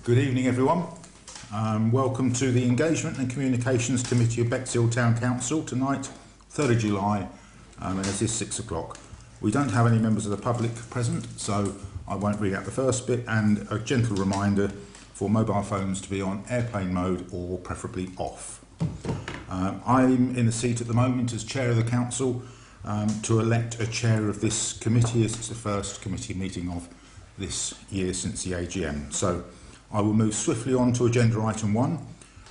Good evening, everyone. Welcome to the Engagement and Communications Committee of Bexhill Town Council tonight, 3rd of July, and it is 6 o'clock. We don't have any members of the public present, so I won't read out the first bit, and a gentle reminder for mobile phones to be on airplane mode or preferably off. I'm in the seat at the moment as Chair of the Council to elect a Chair of this committee, as it's the first committee meeting of this year since the AGM. So I will move swiftly on to agenda item 1,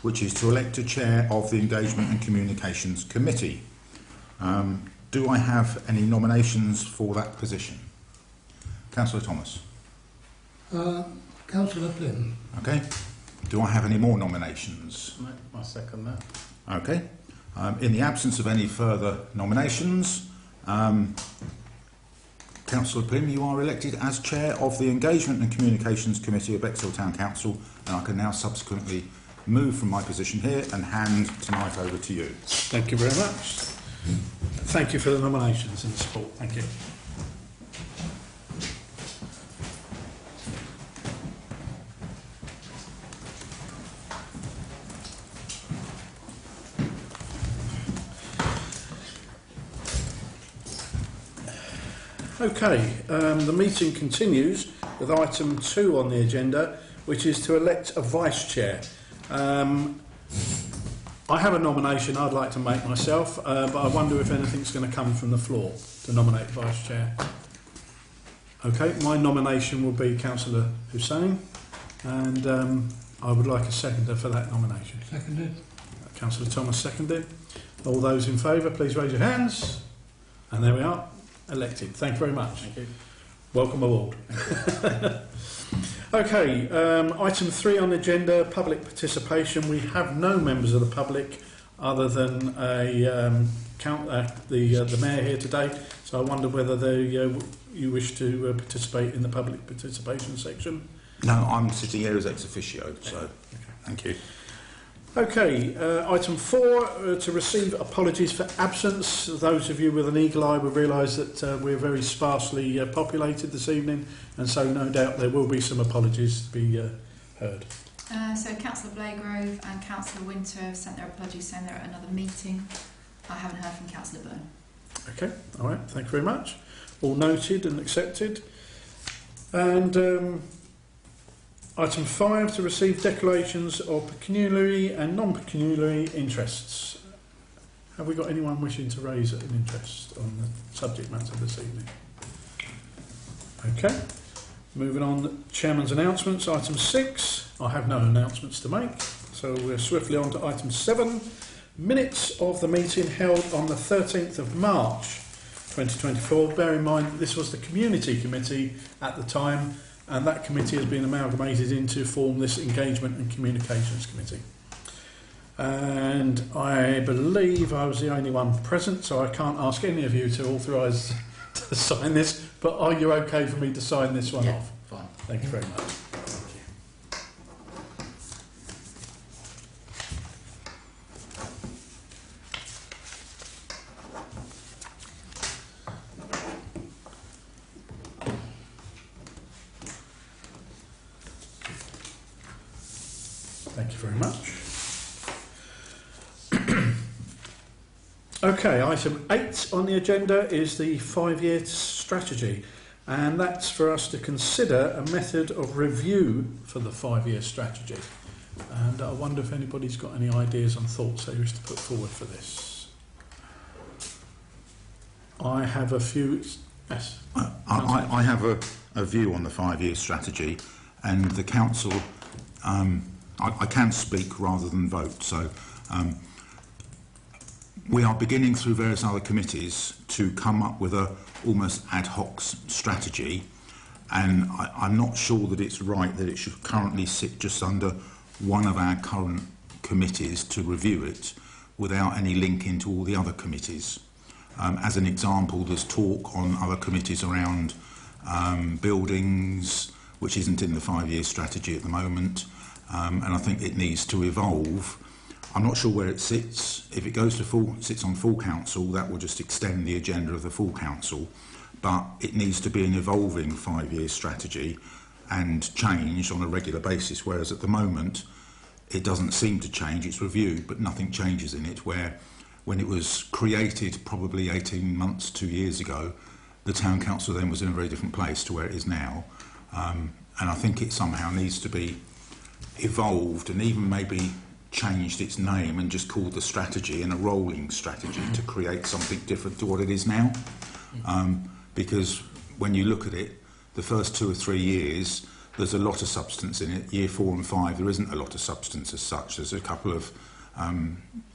which is to elect a Chair of the Engagement and Communications Committee. Do I have any nominations for that position? Councillor Thomas. Councillor Flynn. Okay. Do I have any more nominations? I second that. Okay. In the absence of any further nominations, Councillor Pym, you are elected as Chair of the Engagement and Communications Committee of Bexhill Town Council, and I can now subsequently move from my position here and hand tonight over to you. Thank you very much. Thank you for the nominations and support. Thank you. Okay, the meeting continues with item 2 on the agenda, which is to elect a Vice Chair. I have a nomination I'd like to make myself, but I wonder if anything's going to come from the floor to nominate Vice Chair. Okay, my nomination will be Councillor Hussain, and I would like a seconder for that nomination. Seconded. Councillor Thomas seconded. All those in favour, please raise your hands. And there we are. Elected. Thank you very much. Thank you. Welcome aboard. Okay, item 3 on the agenda, public participation. We have no members of the public other than the Mayor here today, so I wonder whether you wish to participate in the public participation section. No, I'm sitting here as ex officio, so okay. Thank you. Okay, item 4, to receive apologies for absence. Those of you with an eagle eye will realise that we're very sparsely populated this evening, and so no doubt there will be some apologies to be heard. So Councillor Blagrove and Councillor Winter have sent their apologies saying they're at another meeting. I haven't heard from Councillor Byrne. Okay, all right, thank you very much. All noted and accepted. And item 5, to receive declarations of pecuniary and non-pecuniary interests. Have we got anyone wishing to raise an interest on the subject matter this evening? Okay, moving on, Chairman's announcements. Item 6, I have no announcements to make, so we're swiftly on to item 7. Minutes of the meeting held on the 13th of March 2024. Bear in mind this was the Community Committee at the time, and that committee has been amalgamated into form this Engagement and Communications Committee. And I believe I was the only one present, so I can't ask any of you to authorise to sign this, but are you okay for me to sign this one off? Fine. Thank you very much. Thank you very much. Okay, item 8 on the agenda is the 5-year strategy, and that's for us to consider a method of review for the 5-year strategy. And I wonder if anybody's got any ideas and thoughts they wish to put forward for this. I have a few. Yes. I have a view on the 5-year strategy, and the council. I can speak rather than vote, so we are beginning through various other committees to come up with a almost ad hoc strategy, and I'm not sure that it's right that it should currently sit just under one of our current committees to review it without any link into all the other committees. As an example, there's talk on other committees around buildings, which isn't in the 5-year strategy at the moment. And I think it needs to evolve. I'm not sure where it sits. If it goes to sits on full council, that will just extend the agenda of the full council. But it needs to be an evolving 5-year strategy, and changed on a regular basis, whereas at the moment it doesn't seem to change. It's reviewed, but nothing changes in it, where when it was created probably 18 months, 2 years ago, the town council then was in a very different place to where it is now. And I think it somehow needs to be evolved and even maybe changed its name and just called the strategy and a rolling strategy to create something different to what it is now. Because when you look at it, the first 2 or 3 years, there's a lot of substance in it. Year 4 and 5, there isn't a lot of substance as such. There's a couple of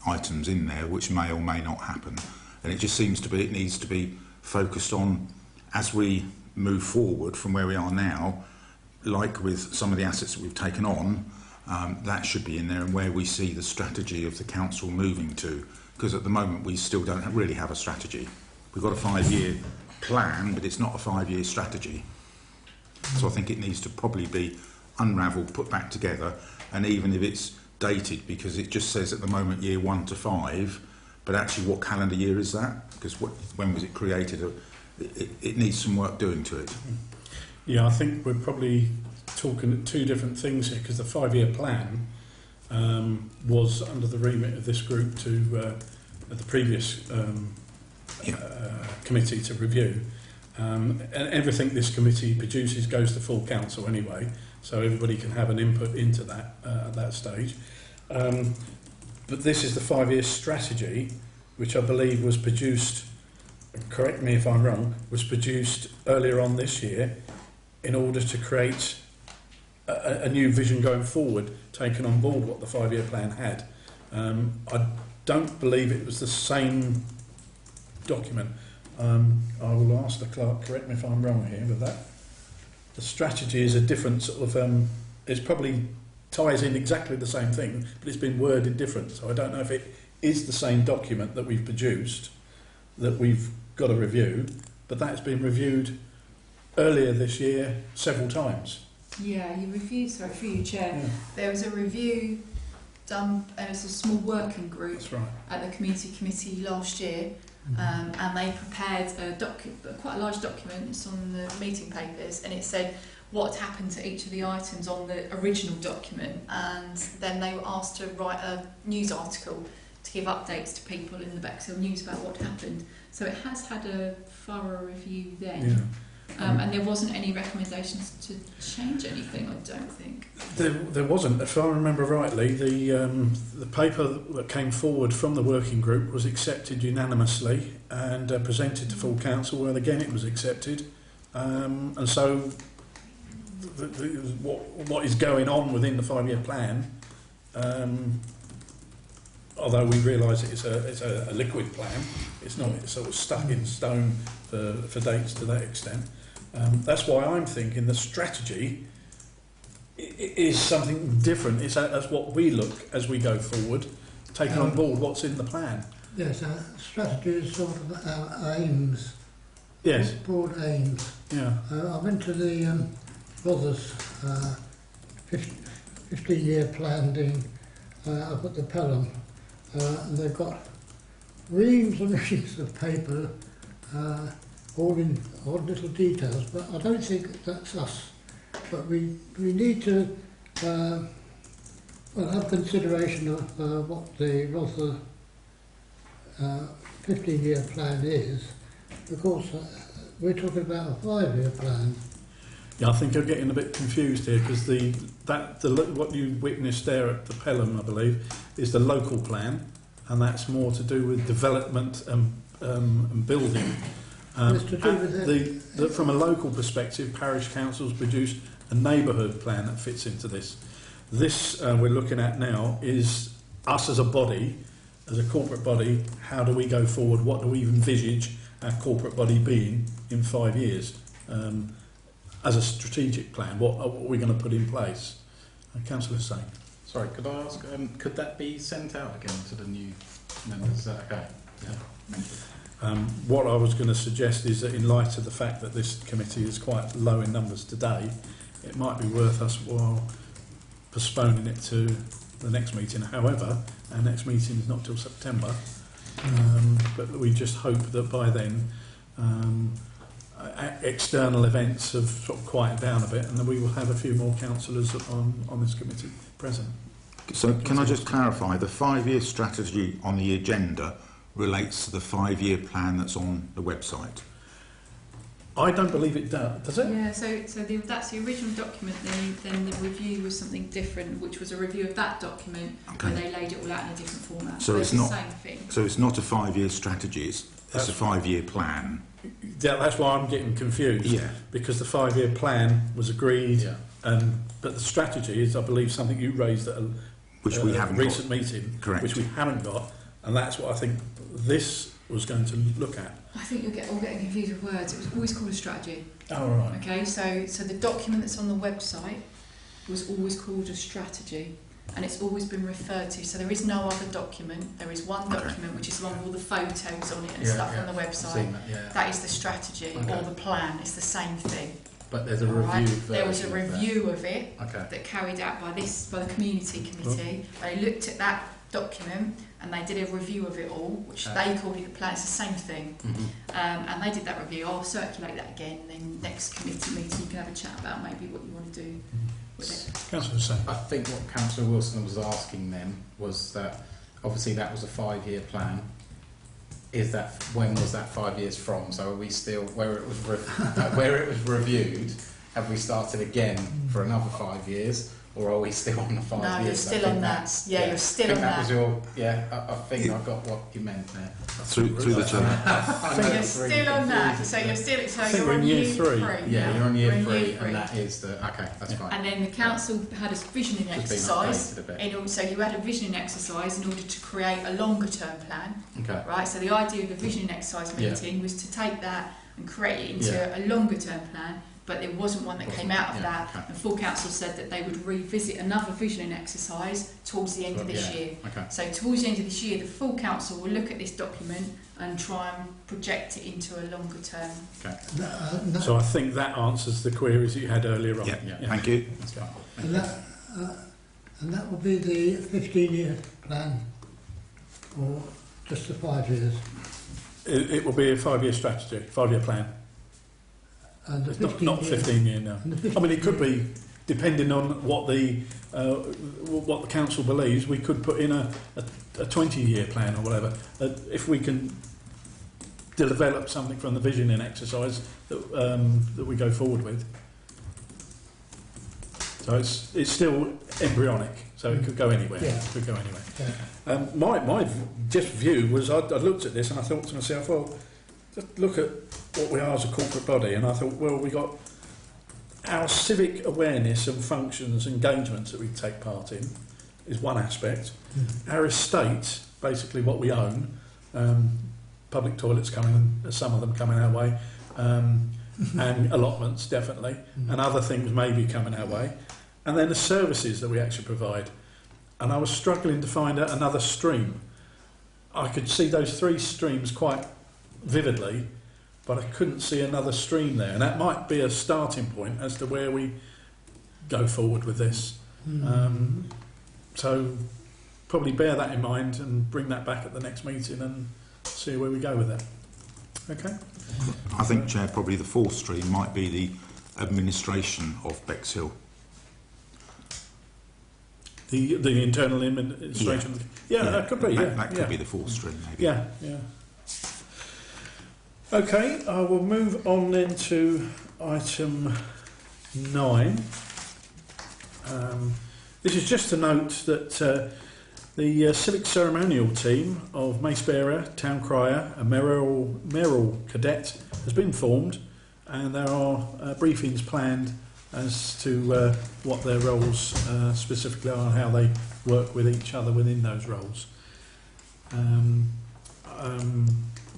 items in there which may or may not happen. And it just seems to be, it needs to be focused on, as we move forward from where we are now, like with some of the assets that we've taken on, that should be in there, and where we see the strategy of the council moving to. Because at the moment we still don't really have a strategy. We've got a 5-year plan, but it's not a 5-year strategy. So I think it needs to probably be unravelled, put back together, and even if it's dated, because it just says at the moment year 1 to 5, but actually what calendar year is that? Because when was it created? It needs some work doing to it. Yeah, I think we're probably talking two different things here, because the 5-year plan was under the remit of this group to the previous committee to review. And everything this committee produces goes to full council anyway, so everybody can have an input into that at that stage. But this is the 5-year strategy, which I believe was produced, correct me if I'm wrong, was produced earlier on this year in order to create a new vision going forward, taking on board what the 5-year plan had. I don't believe it was the same document. I will ask the clerk, correct me if I'm wrong here with that. The strategy is a different sort of, it's probably ties in exactly the same thing, but it's been worded different. So I don't know if it is the same document that we've produced, that we've got to review, but that's been reviewed earlier this year several times. Yeah, you reviewed, sorry, through your chair. Yeah. There was a review done, it was a small working group That's right. at the community committee last year, and they prepared quite a large document. It's on the meeting papers, and it said what had happened to each of the items on the original document, and then they were asked to write a news article to give updates to people in the Bexhill News about what happened. So it has had a thorough review then. Yeah. And there wasn't any recommendations to change anything, I don't think. There wasn't. If I remember rightly, the paper that came forward from the working group was accepted unanimously and presented to full council, and again it was accepted. And so what is going on within the 5-year plan, although we realise it's a liquid plan, it's not sort of stuck in stone for dates to that extent. That's why I'm thinking the strategy is something different. It's as what we look as we go forward, taking on board what's in the plan. Yes, our strategy is sort of our aims. Yes. Broad aims. Yeah. I went to the Brothers 15-year plan up at the Pelham, and they've got reams and reams of paper, all in odd little details, but I don't think that's us. But we need to have consideration of what the Rother 15-year plan is, because we're talking about a 5-year plan. Yeah, I think you're getting a bit confused here, because what you witnessed there at the Pelham, I believe, is the local plan, and that's more to do with development and building. From a local perspective, parish councils produced a neighbourhood plan that fits into this. This we're looking at now is us as a body, as a corporate body. How do we go forward? What do we envisage our corporate body being in 5 years? As a strategic plan, what are we going to put in place? Councillor Sain. Sorry, could I ask, could that be sent out again to the new members? Is that okay? Yeah. Thank you. What I was going to suggest is that in light of the fact that this committee is quite low in numbers today, it might be worth us postponing it to the next meeting. However, our next meeting is not till September, but we just hope that by then external events have sort of quieted down a bit, and then we will have a few more councillors on this committee present. So can I just clarify, the 5-year strategy on the agenda relates to the 5-year plan that's on the website? I don't believe it does it? Yeah, that's the original document. Then the review was something different, which was a review of that document, Okay. and they laid it all out in a different format. So But it's the not- same thing. So it's not a 5-year strategy, it's a 5-year plan? That's why I'm getting confused. Yeah. Because the 5-year plan was agreed, Yeah. but the strategy is, I believe, something you raised at a Which we haven't recent got. meeting, Correct. which we haven't got, and that's what I think this was going to look at. I think you're all getting confused with words. It was always called a strategy. Oh, right. Okay, so the document that's on the website was always called a strategy, and it's always been referred to. So there is no other document. There is one Okay. document which is the one with all the photos on it and Yeah, stuff yeah. on the I've website. seen that, yeah. That is the strategy Okay. or the plan. It's the same thing. But there's a All right? review. There was a version of that. review of it Okay. that carried out by the community committee. They looked at that document and they did a review of it all, which Okay. they called it the plan. It's the same thing. And they did that review. I'll circulate that again, and then next committee meeting you can have a chat about maybe what you want to do with it. Councillor Say. I think what Councillor Wilson was asking then was that obviously that was a 5-year plan. Is that when was that 5 years from? So are we still where it was where it was reviewed? Have we started again for another 5 years, or are we still on the 5 No, years? you're I still think on that. that's- Yeah, you're still I think on that was that. your I think I got what you meant there. Through the chairman. I know You're it's really still on that. confusing, So you're but- still. So I think you're we're on in year year three. Yeah, you're on year We're in three, year and that is the okay. That's fine. And then the council had a visioning Just been exercise. updated a bit. In order, so you had a visioning exercise in order to create a longer term plan, Okay. right? So the idea of the visioning exercise Yeah. meeting was to take that and create it into Yeah. a longer term plan, but there wasn't one that came out of Yeah, that. okay. And full council said that they would revisit another visioning exercise towards the end of this Yeah, year. Okay. So towards the end of this year, the full council will look at this document and try and project it into a longer term. So I think that answers the queries that you had earlier on. Yeah, thank you. That's fine. And that will be the 15-year plan, or just the 5 years. It will be a 5-year strategy, 5-year plan. And the It's not 15 year 15 year now. and the I mean, it 15 could be, depending on what the council believes, we could put in a 20-year plan or whatever. If we can develop something from the visioning exercise that we go forward with. So it's still embryonic, so it could go anywhere. Yeah. It could go anywhere. Yeah. My just view was I looked at this and I thought to myself, well, just look at what we are as a corporate body, and I thought, well, we got our civic awareness and functions, engagements that we take part in is one aspect. Our estate, basically what we own, public toilets coming, some of them coming our way, and allotments definitely, and other things maybe coming our way, and then the services that we actually provide. And I was struggling to find another stream. I could see those 3 streams quite vividly, but I couldn't see another stream there, and that might be a starting point as to where we go forward with this. So probably bear that in mind and bring that back at the next meeting and see where we go with it. Okay? I think, Chair, probably the 4th stream might be the administration of Bexhill. The internal administration. Yeah, that could be. Yeah, That could be the 4th stream, maybe. Yeah, yeah. Okay, I will move on then to item 9. This is just to note that the civic ceremonial team of Mace Bearer, Town Crier and Mayoral Cadet has been formed, and there are briefings planned as to what their roles specifically are and how they work with each other within those roles.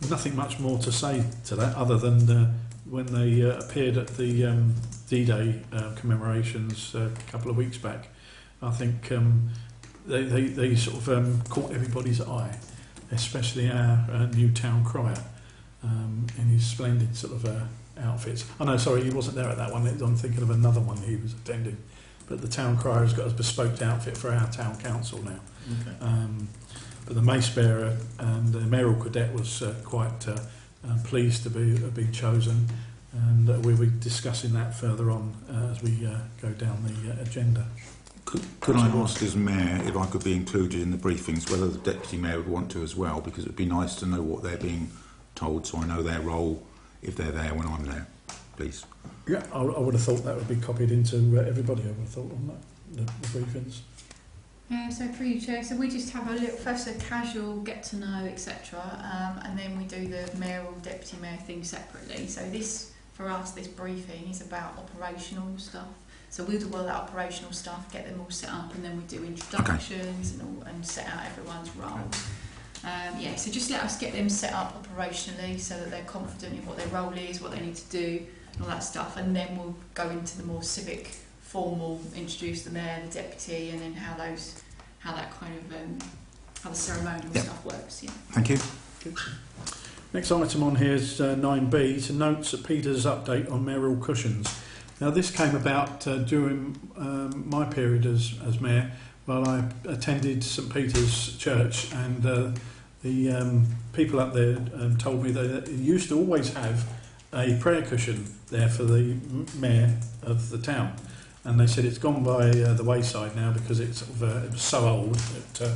Nothing much more to say to that other than when they appeared at the D-Day commemorations a couple of weeks back. I think they sort of caught everybody's eye, especially our new town crier in his splendid sort of outfits. Oh no, sorry, he wasn't there at that one. I'm thinking of another one he was attending. But the town crier has got a bespoke outfit for our town council now. Okay. But the mace bearer and the mayoral cadet was quite pleased to be chosen. and we'll be discussing that further on as we go down the agenda. Could I ask as Mayor if I could be included in the briefings, whether the Deputy Mayor would want to as well, because it would be nice to know what they're being told so I know their role if they're there when I'm there, please. Yeah, I would have thought that would be copied into everybody, I would have thought, on that, the briefings. So through you, Chair, so we just have a little, first a casual get to know, etc. And then we do the mayoral, deputy mayor thing separately. So this, for us, this briefing is about operational stuff. So we'll do all that operational stuff, get them all set up, and then we do introductions and set out everyone's role. So just let us get them set up operationally so that they're confident in what their role is, what they need to do, and all that stuff. And then we'll go into the more civic, formal, introduce the mayor, the deputy, and then how that kind of how the ceremonial stuff works. Yeah. Thank you. Good. Next item on here is 9B, to notes at Peter's update on mayoral cushions. Now this came about during my period as mayor, while I attended St Peter's Church, and the people up there told me that they used to always have a prayer cushion there for the mayor of the town, and they said it's gone by the wayside now because it's sort of, it was so old that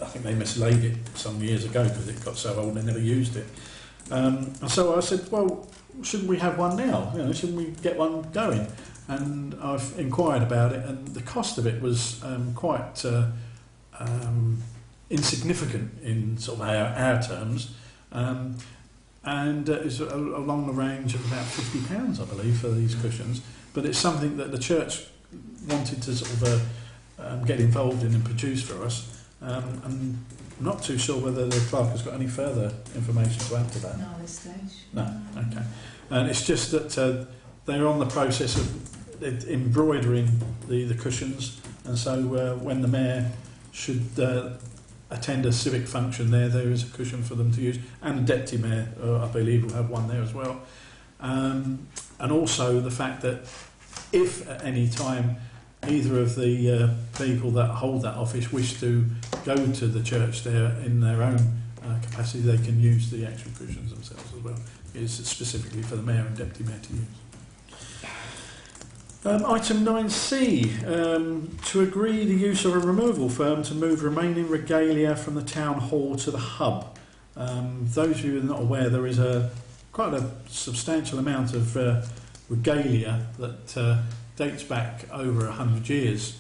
I think they mislaid it some years ago because it got so old and they never used it. And so I said, well, shouldn't we have one now? You know, shouldn't we get one going? And I've inquired about it, and the cost of it was quite insignificant in sort of our terms, and it's along the range of about £50, I believe, for these cushions. But it's something that the church wanted to sort of get involved in and produce for us. I'm not too sure whether the clerk has got any further information to add to that. Not at this stage. No, okay. And it's just that they're on the process of embroidering the cushions, and so when the mayor should attend a civic function there is a cushion for them to use, and the deputy mayor, I believe, will have one there as well. And also the fact that if at any time either of the people that hold that office wish to go to the church there in their own capacity, they can use the actual cushions themselves as well. It's specifically for the mayor and deputy mayor to use. Item 9C, to agree the use of a removal firm to move remaining regalia from the town hall to the hub. Those of you who are not aware, there is quite a substantial amount of regalia that dates back over 100 years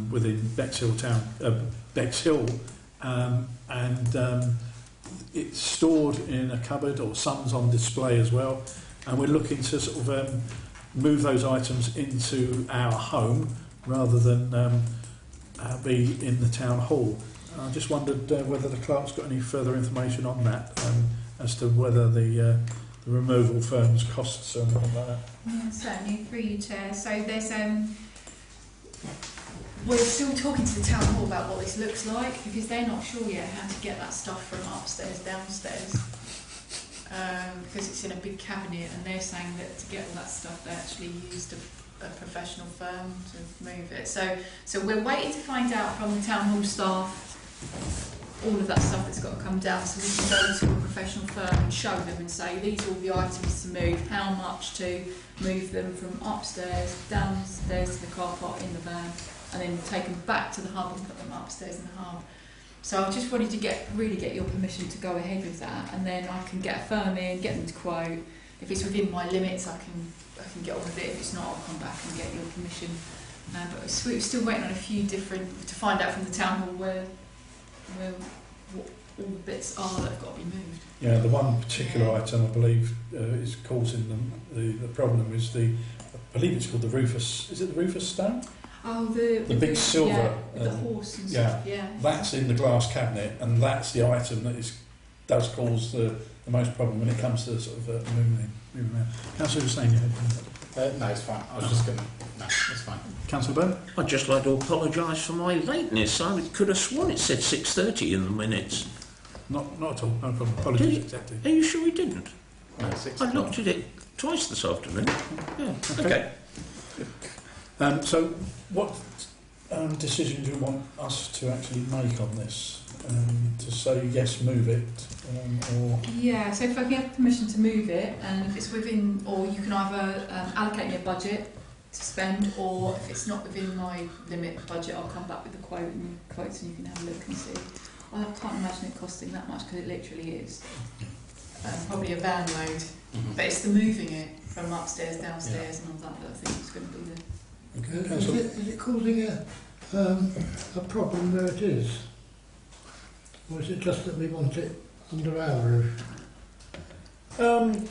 within Bexhill and it's stored in a cupboard, or some's on display as well, and we're looking to sort of move those items into our home rather than be in the town hall. I just wondered whether the clerk's got any further information on that, as to whether the removal firm's costs or anything like that. Yeah, certainly, through you, Chair. So there's we're still talking to the town hall about what this looks like, because they're not sure yet how to get that stuff from upstairs downstairs, because it's in a big cabinet, and they're saying that to get all that stuff they actually used a professional firm to move it. So we're waiting to find out from the town hall staff all of that stuff that's got to come down, so we can go to a professional firm and show them and say these are all the items to move, how much to move them from upstairs, downstairs to the car park in the van, and then take them back to the hub and put them upstairs in the hub. So I just wanted to really get your permission to go ahead with that, and then I can get a firm in, get them to quote. If it's within my limits, I can get on with it. If it's not, I'll come back and get your permission. But we're still waiting on a few different, to find out from the town hall what all the bits are that have got to be moved. Yeah, the one particular item I believe is causing them the problem is I believe it's called the Rufus. Is it the Rufus stone? Oh, the big silver. Yeah, the horse and stuff. Yeah. That's in the glass cabinet, and that's the item that does cause the most problem when it comes to sort of moving around. Councillor Hussain, you had no, it's fine. I was just going to... No, it's fine. Councillor Byrne? I'd just like to apologise for my lateness. I could have sworn it said 6:30 in the minutes. Not at all. No problem. Apologies. Exactly. Are you sure we didn't? No, 6 I looked at it twice this afternoon. Yeah. Okay. So, what decision do you want us to actually make on this? to say yes, move it, or Yeah, so if I can have permission to move it, and if it's within, or you can either allocate me a budget to spend, or if it's not within my limit budget, I'll come back with a quote and quotes, and you can have a look and see. I can't imagine it costing that much because it literally is probably a van load, but it's the moving it from upstairs, downstairs, and all that that I think is going to be the. okay, Is it causing a problem where it is? Or is it just that we want it under our roof?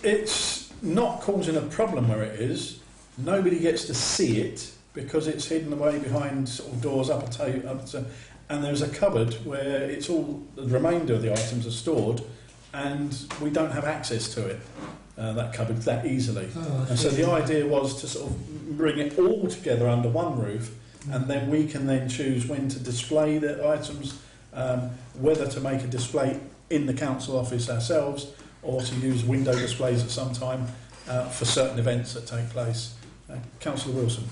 It's not causing a problem where it is. Nobody gets to see it because it's hidden away behind sort of doors up a table, and there's a cupboard where it's all the remainder of the items are stored, and we don't have access to it, that cupboard, that easily. Oh, I And so see. the idea was to sort of bring it all together under one roof, and then we can then choose when to display the items, whether to make a display in the council office ourselves or to use window displays at some time for certain events that take place. Councillor Wilson.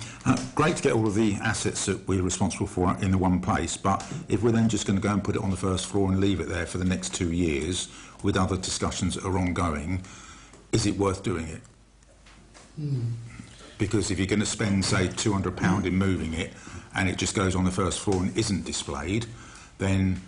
Great to get all of the assets that we're responsible for in the one place, but if we're then just going to go and put it on the first floor and leave it there for the next 2 years with other discussions that are ongoing, is it worth doing it? Because if you're going to spend, say, £200 in moving it and it just goes on the first floor and isn't displayed, then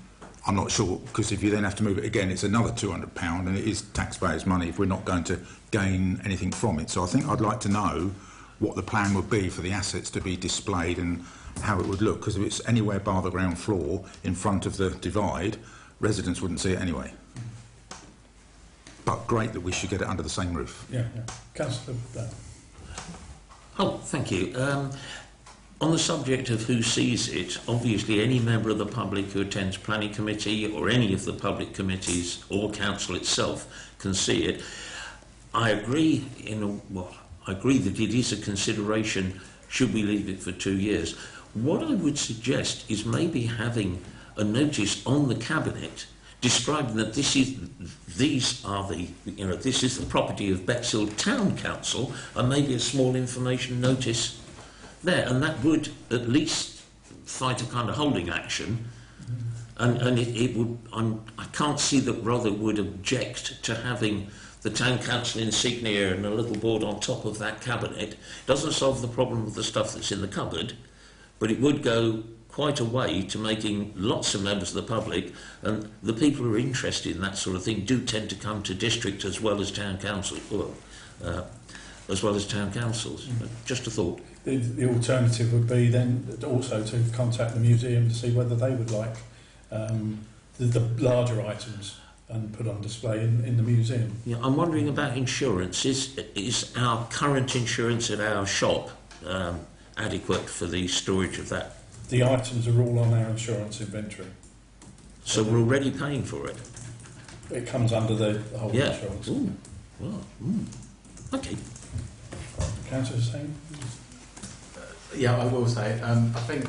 I'm not sure, because if you then have to move it again, it's another £200 and it is taxpayers' money if we're not going to gain anything from it. So I think I'd like to know what the plan would be for the assets to be displayed and how it would look, because if it's anywhere bar the ground floor in front of the divide, residents wouldn't see it anyway. But great that we should get it under the same roof. Yeah. Councillor. Oh, thank you. On the subject of who sees it, obviously any member of the public who attends planning committee or any of the public committees or council itself can see it. I agree I agree that it is a consideration should we leave it for 2 years. What I would suggest is maybe having a notice on the cabinet describing that this is the property of Bexhill Town Council, and maybe a small information notice there, and that would at least fight a kind of holding action. And it would. I can't see that Rother would object to having the town council insignia and a little board on top of that cabinet. It doesn't solve the problem with the stuff that's in the cupboard, but it would go quite a way to making lots of members of the public, and the people who are interested in that sort of thing do tend to come to district as well as town council, as well as town councils. Just a thought. The alternative would be then also to contact the museum to see whether they would like the larger items and put on display in the museum. Yeah, I'm wondering about insurance. Is our current insurance at our shop adequate for the storage of that? The items are all on our insurance inventory. So we're already paying for it? It comes under the whole insurance. Ooh. Well, okay. Councillor Hussain? Yeah, I will say, I think,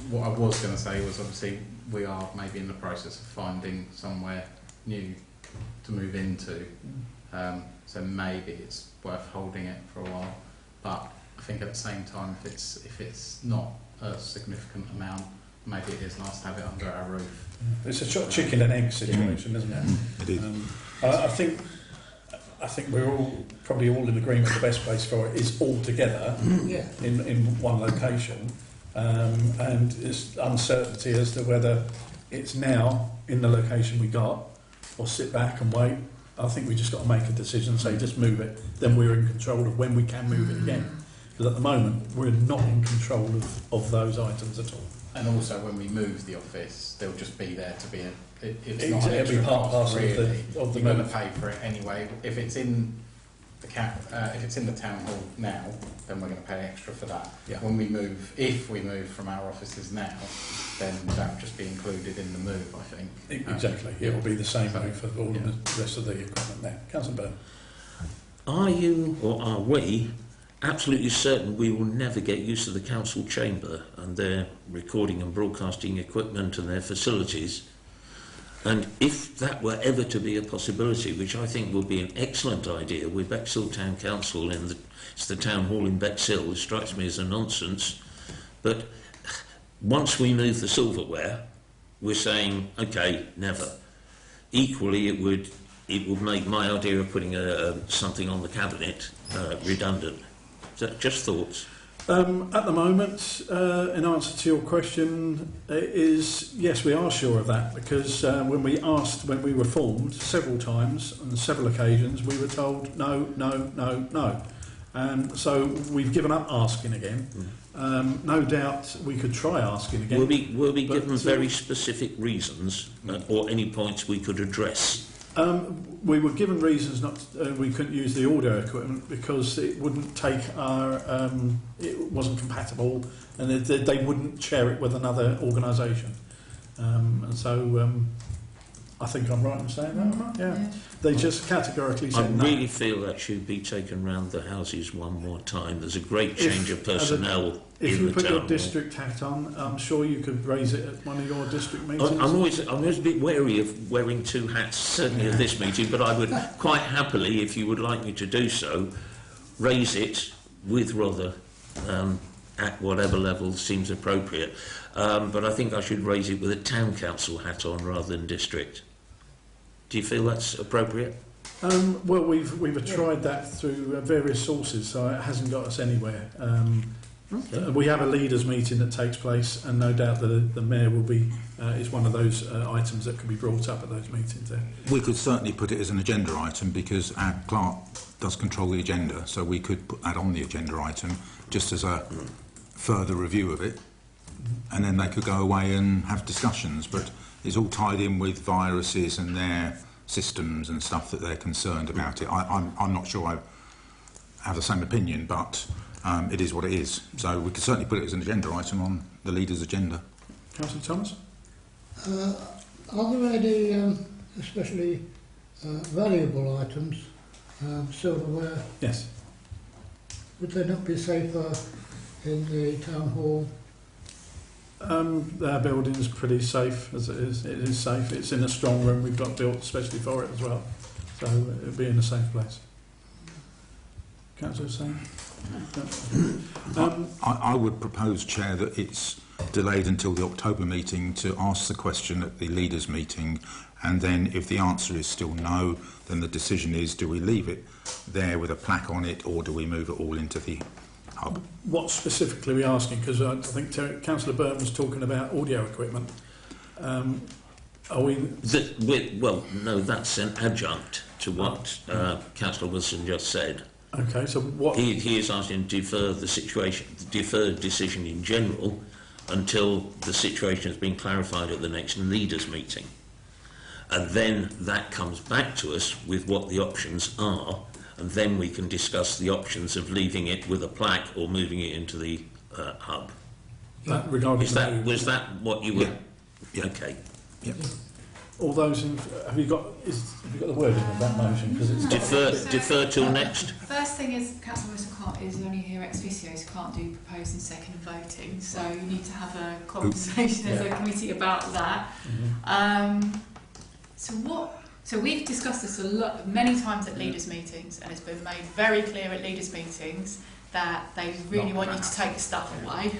what I was going to say was obviously we are maybe in the process of finding somewhere new to move into, so maybe it's worth holding it for a while, but I think at the same time if it's not a significant amount, maybe it is nice to have it under our roof. It's a chicken and egg situation, isn't it? It is. I think we're probably all in agreement the best place for it is all together Yeah. in one location, and it's uncertainty as to whether it's now in the location we got or sit back and wait. I think we just got to make a decision and say just move it, then we're in control of when we can move it again, because at the moment we're not in control of those items at all. And also when we move the office, they'll just be there to be it's It'll not an be extra part and cost, parcel of the- really. of the You're going move. to pay for it anyway. If it's in the if it's in the town hall now, then we're going to pay extra for that. Yeah. When we move, if we move from our offices now, then that will just be included in the move, I think. Exactly, it will be the same So, way for all of the rest of the equipment there. Councillor Byrne. Are you, or are we, absolutely certain we will never get use of the council chamber and their recording and broadcasting equipment and their facilities? And if that were ever to be a possibility, which I think would be an excellent idea, with Bexhill Town Council and it's the town hall in Bexhill, it strikes me as a nonsense. But once we move the silverware, we're saying, okay, never. Equally, it would make my idea of putting something on the cabinet redundant. So just thoughts. At the moment, in answer to your question, is yes, we are sure of that, because when we were formed several times on several occasions, we were told no, no, no, no. So we've given up asking again. No doubt we could try asking again. Were we given very specific reasons or any points we could address? We were given reasons not we couldn't use the audio equipment because it wouldn't take our it wasn't compatible, and they wouldn't share it with another organisation, and so I think I'm right in saying that, right? Yeah. They just categorically said no. I really feel that should be taken round the houses one more time. There's a great change of personnel if in you the put town your district hat on, I'm sure you could raise it at one of your district meetings. I'm always a bit wary of wearing two hats, certainly at this meeting, but I would quite happily, if you would like me to do so, raise it with Rother at whatever level seems appropriate. But I think I should raise it with a town council hat on rather than district. Do you feel that's appropriate? Well, we've tried that through various sources, so it hasn't got us anywhere. Okay. We have a leaders' meeting that takes place, and no doubt the mayor will be is one of those items that could be brought up at those meetings. There, We could certainly put it as an agenda item because our clerk does control the agenda, so we could put that on the agenda item just as a further review of it, and then they could go away and have discussions. But it's all tied in with viruses and their systems and stuff that they're concerned about it. I'm not sure I have the same opinion, but it is what it is. So we could certainly put it as an agenda item on the leader's agenda. Councillor Thomas? Are there any especially valuable items, silverware? Yes. Would they not be safer in the town hall? Our building's pretty safe as it is. It is safe. It's in a strong room we've got built especially for it as well. So it'll be in a safe place. Councillor saying? I would propose, Chair, that it's delayed until the October meeting to ask the question at the leaders' meeting, and then if the answer is still no, then the decision is, do we leave it there with a plaque on it, or do we move it all into the hub? What specifically are we asking? Because I think Councillor Byrne was talking about audio equipment. Are we... Well, no, that's an adjunct to what Councillor Wilson just said. Okay, so what... He is asking to defer the decision in general until the situation has been clarified at the next leaders' meeting. And then that comes back to us with what the options are, and then we can discuss the options of leaving it with a plaque or moving it into the hub. Was that what you were... Yeah. Okay. Yep. All those in... Have you got the wording of that motion? Because it's Defer till next. First thing is, Councillor Wilson is only here ex officio, so can't do proposed and second voting. So you need to have a conversation as a committee about that. Mm-hmm. So we've discussed this many times at leaders' meetings, and it's been made very clear at leaders' meetings that they really want you to take the stuff away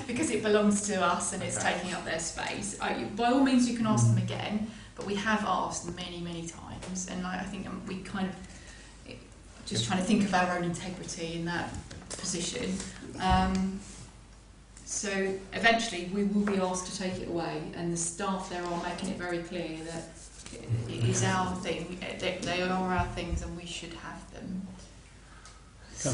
because it belongs to us and it's taking up their space. By all means, you can ask them again, but we have asked many, many times, and I think we kind of just trying to think of our own integrity in that position. So eventually, we will be asked to take it away, and the staff there are making it very clear that it is our thing. They are our things, and we should have them. So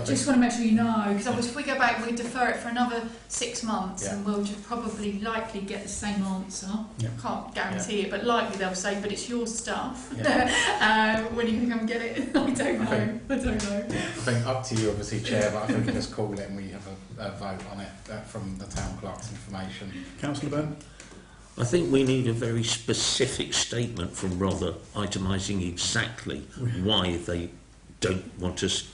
just want to make sure you know, because if we go back, we defer it for another 6 months, and we'll just probably likely get the same answer. Can't guarantee it, but likely they'll say, "But it's your stuff." When are you going to come get it? I don't know. I think up to you, obviously, Chair, but I think we just call it and we have a vote on it from the town clerk's information. Councillor Byrne? I think we need a very specific statement from Rother itemising exactly why they don't want us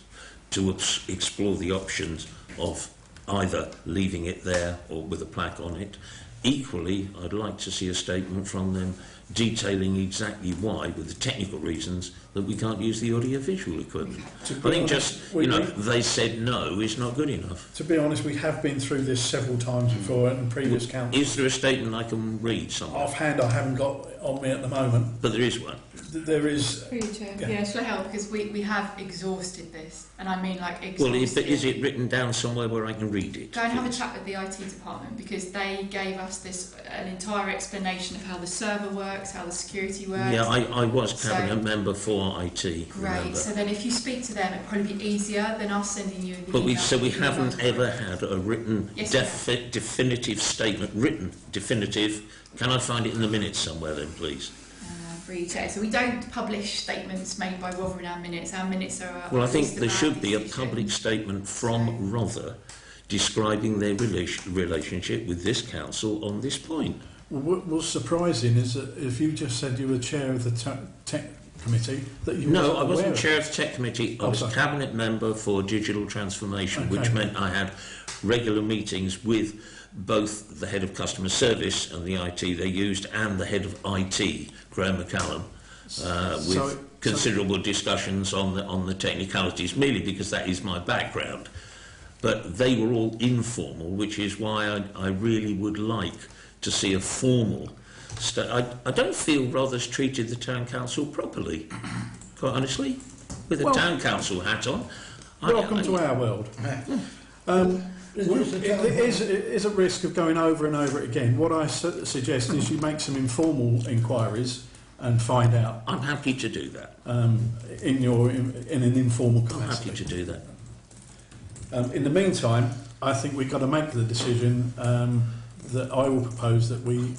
to explore the options of either leaving it there or with a plaque on it. Equally, I'd like to see a statement from them detailing exactly why, with the technical reasons, that we can't use the audio-visual equipment. To I be think honest, just, we- they said no is not good enough. To be honest, we have been through this several times before in previous councils. Is there a statement I can read somewhere? Offhand, I haven't got on me at the moment. But there is one. There is. Through you, Chair. Yeah. Yeah, should I help? Because we have exhausted this, and I mean like Well, exhausted. is it written down somewhere where I can read it? Go and have a please? chat with the IT department, because they gave us an entire explanation of how the server works, how the security works. Yeah, I was So- cabinet member for IT. Great. remember. So then, if you speak to them, it'd probably be easier than us sending you the But we email. haven't ever had a written Yes, we have. definitive statement. Written definitive. Can I find it in the minutes somewhere then, please? For each chair. So we don't publish statements made by Rother in our minutes. Our minutes are. Well, I think just there about should be a decision. public statement from Rother describing their relationship with this council on this point. What was surprising is that if you just said you were chair of the tech committee, that you No, I aware wasn't of chair of the tech committee. I Oh, was sorry. cabinet member for digital transformation, which Okay. meant I had regular meetings with both the head of customer service and the IT they used, and the head of IT, Graham McCallum, with So- considerable discussions on the technicalities, merely because that is my background. But they were all informal, which is why I really would like to see a formal. I don't feel Rother's treated the town council properly, quite honestly, with a Well- town council hat on. Welcome to our world. Is Well, this a it town hall? is a risk of going over and over it again. What I suggest is you make some informal inquiries and find out I'm happy to do that. in an informal I'm happy capacity. to do that. In the meantime, I think we've got to make the decision that I will propose that we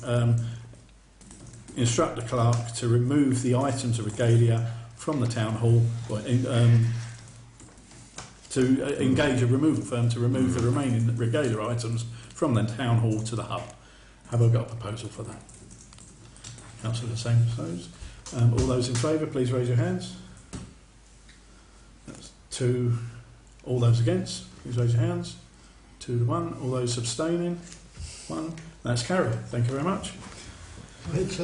instruct the clerk to remove the items of regalia from the town hall, to engage a removal firm to remove the remaining regalia items from the town hall to the hub. Have I got a proposal for that? Councillor, the same as those. All those in favour, please raise your hands. That's 2. All those against, please raise your hands. 2 to 1. All those abstaining, 1. That's carried. Thank you very much. It's,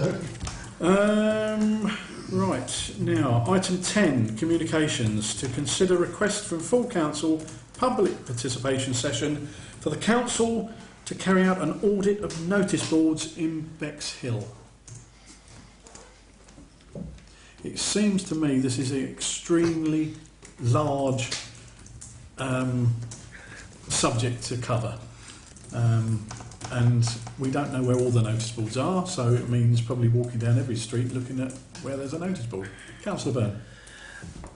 Right, now, item 10, communications. To consider request from full council public participation session for the council to carry out an audit of notice boards in Bexhill. It seems to me this is an extremely large subject to cover. And we don't know where all the notice boards are, so it means probably walking down every street looking at where there's a notice board. Councillor Byrne.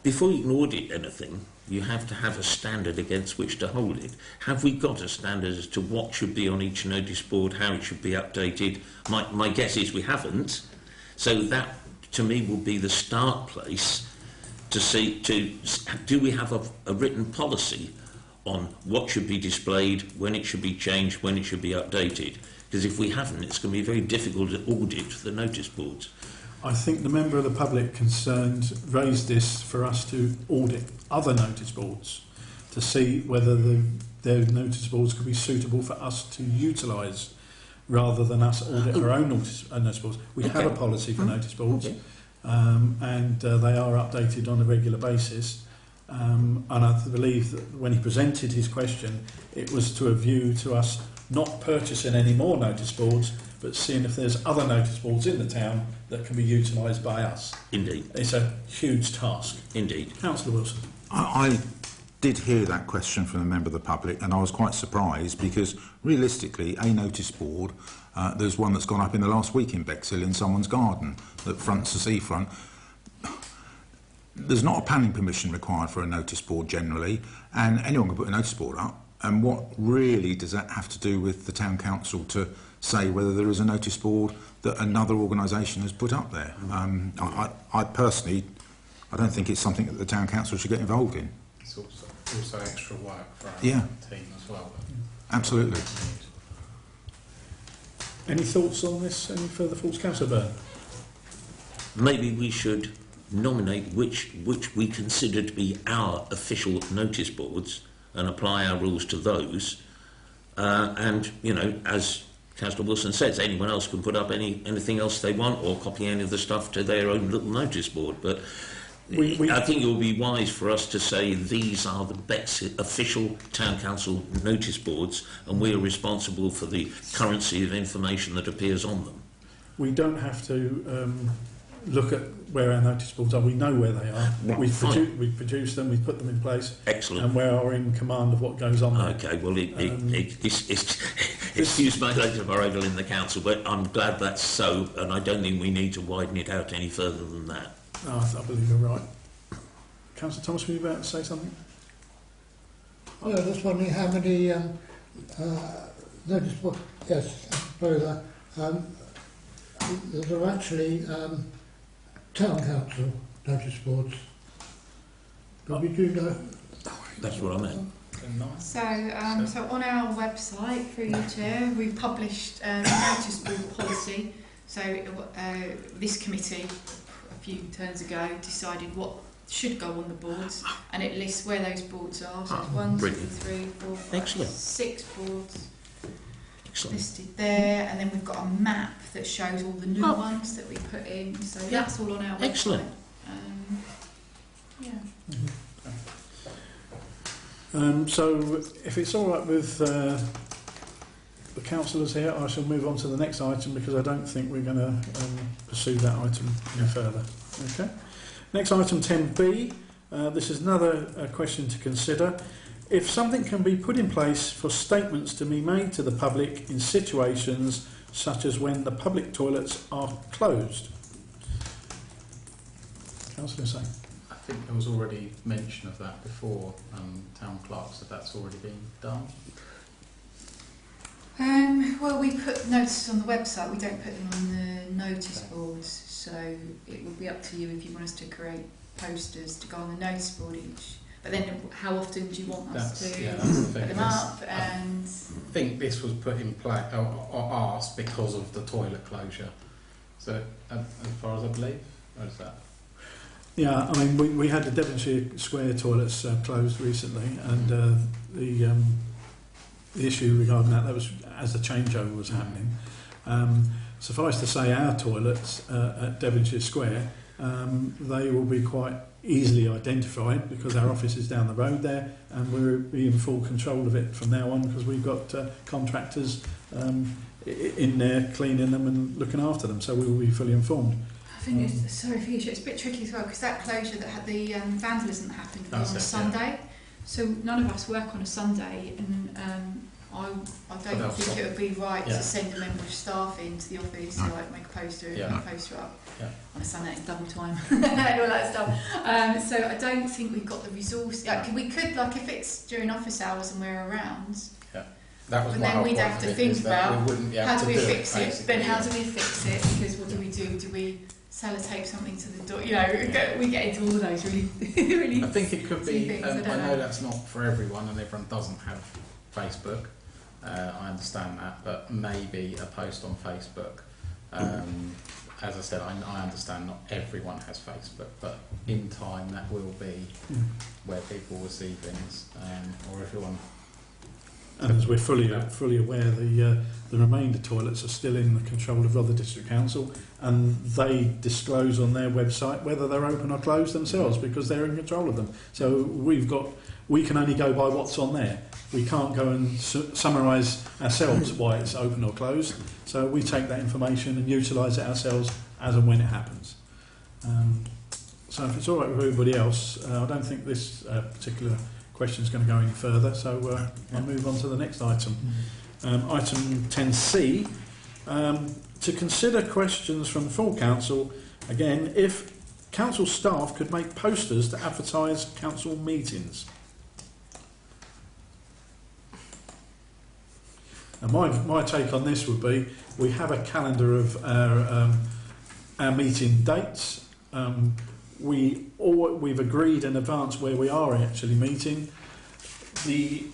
Before you can audit anything, you have to have a standard against which to hold it. Have we got a standard as to what should be on each notice board, how it should be updated? My guess is we haven't. So that, to me, will be the start place to see, do we have a written policy on what should be displayed, when it should be changed, when it should be updated? Because if we haven't, it's going to be very difficult to audit the notice boards. I think the member of the public concerned raised this for us to audit other notice boards to see whether their notice boards could be suitable for us to utilise rather than us audit our own notice boards. We have a policy for notice boards, and they are updated on a regular basis. And I believe that when he presented his question, it was to a view to us not purchasing any more notice boards, but seeing if there's other notice boards in the town that can be utilised by us. Indeed. It's a huge task. Indeed. Councillor Wilson. I did hear that question from a member of the public, and I was quite surprised because realistically, a notice board, there's one that's gone up in the last week in Bexhill in someone's garden that fronts the seafront. There's not a planning permission required for a notice board generally, and anyone can put a notice board up. And what really does that have to do with the town council to say whether there is a notice board that another organisation has put up there? I personally, I don't think it's something that the town council should get involved in. It's also extra work for our Yeah. team as well. Absolutely. Any thoughts on this? Any further thoughts? Councillor Byrne. Maybe we should nominate which we consider to be our official notice boards and apply our rules to those. And, you know, as Councillor Wilson says, anyone else can put up anything else they want or copy any of the stuff to their own little notice board. But I think it would be wise for us to say these are the Bexhill official town council notice boards, and we are responsible for the currency of information that appears on them. We don't have to look at where our notice boards are. We know where they are. Right, We produce them. We put them in place. Excellent. And we are in command of what goes on there. Okay, well, excuse my arrival in the council, but I'm glad that's so, and I don't think we need to widen it out any further than that. No, I believe you're right. Councillor Thomas, were you about to say something? Well, I was just wondering how many notice boards. Yes, I suppose there are actually town council notice boards. But we do know. That's what I meant. So on our website, through your chair, we've published a notice board policy. So this committee, a few turns ago, decided what should go on the boards, and it lists where those boards are. So it's 1, 2, brilliant. 3, 4, 5, Excellent. 6 boards Excellent. listed there, and then we've got a map that shows all the new ones that we put in. So that's all on our website. Excellent. Yeah. So, if it's all right with the councillors here, I shall move on to the next item because I don't think we're going to pursue that item any further. Okay. Next item 10B. This is another question to consider. If something can be put in place for statements to be made to the public in situations such as when the public toilets are closed. Councillor Say. I think there was already mention of that before. Town clerk said that's already been done. Well, we put notices on the website. We don't put them on the notice boards. So it would be up to you if you want us to create posters to go on the notice board each. But then, how often do you want us to put them up? And I think this was put in place or asked because of the toilet closure. So, as far as I believe, or is that? Yeah, I mean, we had the Devonshire Square toilets closed recently, and the issue regarding that was as the changeover was happening. Suffice to say, our toilets at Devonshire Square, they will be quite easily identified because our office is down the road there, and we'll be in full control of it from now on because we've got contractors in there cleaning them and looking after them, so we will be fully informed. I think it's a bit tricky as well because that closure that had the vandalism that happened was on a Sunday. Yeah. So none of us work on a Sunday, and I don't think it would be right to send a member of staff into the office to like make a poster and a poster up on a Sunday. It's double time and all that stuff. So I don't think we've got the resource. We could, like, if it's during office hours and we're around. Yeah. That was but then we'd have to think about how do we fix it. basically. Then how do we fix it? Because what do we do? Do we sellotape something to the door? You know, we get into all those really. I think it could be. Things, I know that's not for everyone, and everyone doesn't have Facebook. I understand that, but maybe a post on Facebook. As I said, I understand not everyone has Facebook, but in time that will be where people will see things, or everyone. And as we're fully aware, the remainder toilets are still in the control of Rother District Council, and they disclose on their website whether they're open or closed themselves because they're in control of them. So we can only go by what's on there. We can't go and summarise ourselves why it's open or closed. So we take that information and utilise it ourselves as and when it happens. So if it's all right with everybody else, I don't think this particular question is going to go any further. So I'll move on to the next item. Item 10C, to consider questions from full council, again, if council staff could make posters to advertise council meetings. And my take on this would be, we have a calendar of our meeting dates. We've agreed in advance where we are actually meeting. The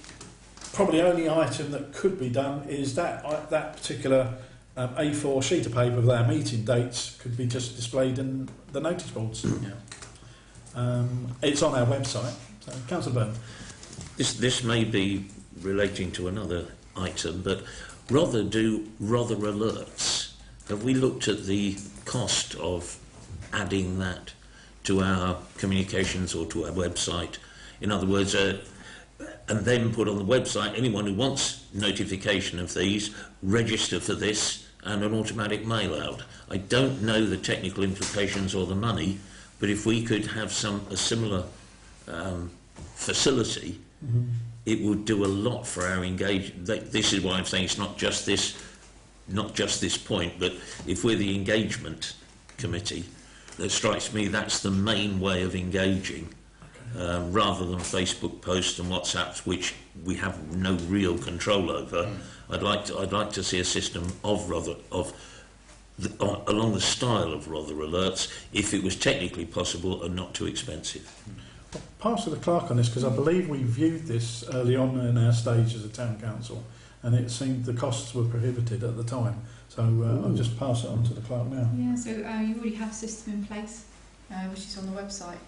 probably only item that could be done is that particular A4 sheet of paper with our meeting dates could be just displayed in the notice boards. It's on our website. So, Councillor Byrne. This may be relating to another item, but rather alerts. Have we looked at the cost of adding that to our communications or to our website. In other words, and then put on the website, anyone who wants notification of these, register for this, and an automatic mail out. I don't know the technical implications or the money, but if we could have a similar facility, it would do a lot for our engagement. This is why I'm saying it's not just this point, but if we're the engagement committee, it strikes me that's the main way of engaging, rather than Facebook posts and WhatsApps, which we have no real control over. I'd like to see a system along the style of Rother alerts, if it was technically possible and not too expensive. I'll pass to the clerk on this, because I believe we viewed this early on in our stage as a town council, and it seemed the costs were prohibited at the time. So I'll just pass it on to the clerk now. Yeah, so you already have a system in place, which is on the website.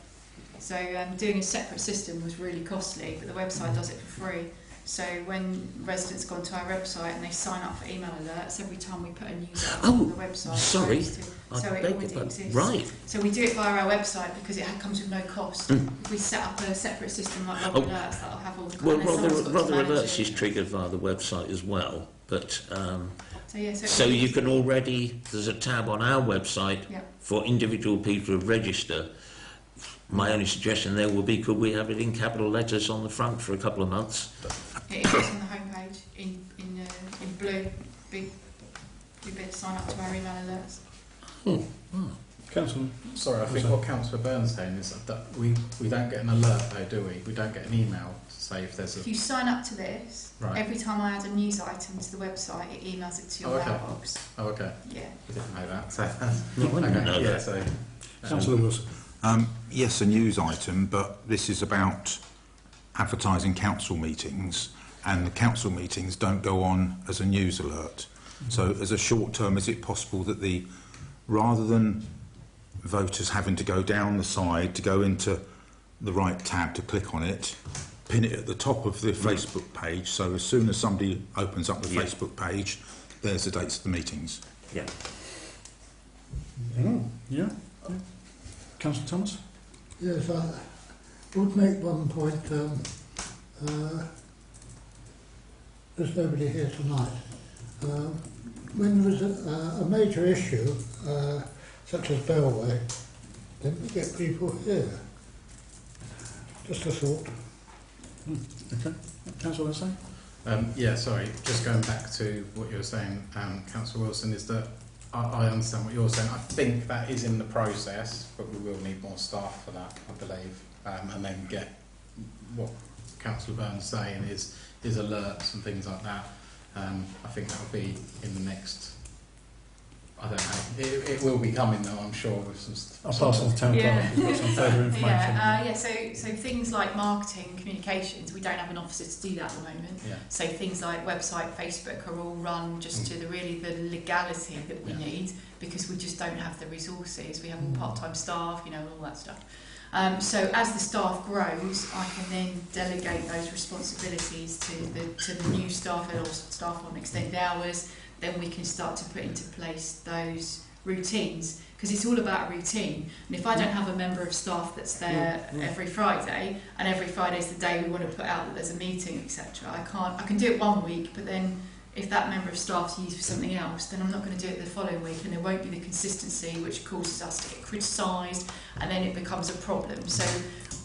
So doing a separate system was really costly, but the website does it for free. So when residents go onto our website and they sign up for email alerts, every time we put a news out on the website, sorry, so it already exists. Right. So we do it via our website because it comes with no cost. If we set up a separate system like Rother Alerts, that'll have all the Rother Alerts is triggered via the website as well, but so you can already, there's a tab on our website for individual people to register. My only suggestion there will be, could we have it in capital letters on the front for a couple of months? It is on the homepage in blue. You'd better sign up to our email alerts. Councillor. Sorry, I think what Councillor Burns saying is that we don't get an alert though, do we? We don't get an email to say if there's a... If you sign up to this, every time I add a news item to the website, it emails it to your mailbox. Oh, okay. Yeah. I didn't know that. So I didn't know that. So, Councillor Wilson. Yes, a news item, but this is about advertising council meetings, and the council meetings don't go on as a news alert. So as a short term, is it possible that rather than voters having to go down the side to go into the right tab to click on it, pin it at the top of the Facebook page, so as soon as somebody opens up the Facebook page, there's the dates of the meetings? Yeah. Yeah. Councillor Thomas? Yes, I would make one point. There's nobody here tonight. When there was a major issue, such as Bellway, didn't we get people here? Just a thought. Okay. Councillor Say? yeah, sorry, just going back to what you were saying, Councillor Wilson, is that I understand what you're saying. I think that is in the process, but we will need more staff for that, I believe, and then get what Councillor Burns is saying is alerts and things like that. I think that will be in the next. I don't know. It will be coming though, I'm sure, with some. I'll pass on to town clerk. We've got some further information. So things like marketing, communications, we don't have an officer to do that at the moment. Yeah. So things like website, Facebook are all run just to the legality that we need, because we just don't have the resources. We have all part-time staff, all that stuff. So as the staff grows, I can then delegate those responsibilities to the new staff or staff on extended hours. Then we can start to put into place those routines, because it's all about a routine. And if I don't have a member of staff that's there every Friday, and every Friday's the day we want to put out that there's a meeting, etc., I can do it one week, but then if that member of staff's used for something else, then I'm not going to do it the following week, and there won't be the consistency, which causes us to get criticised, and then it becomes a problem. So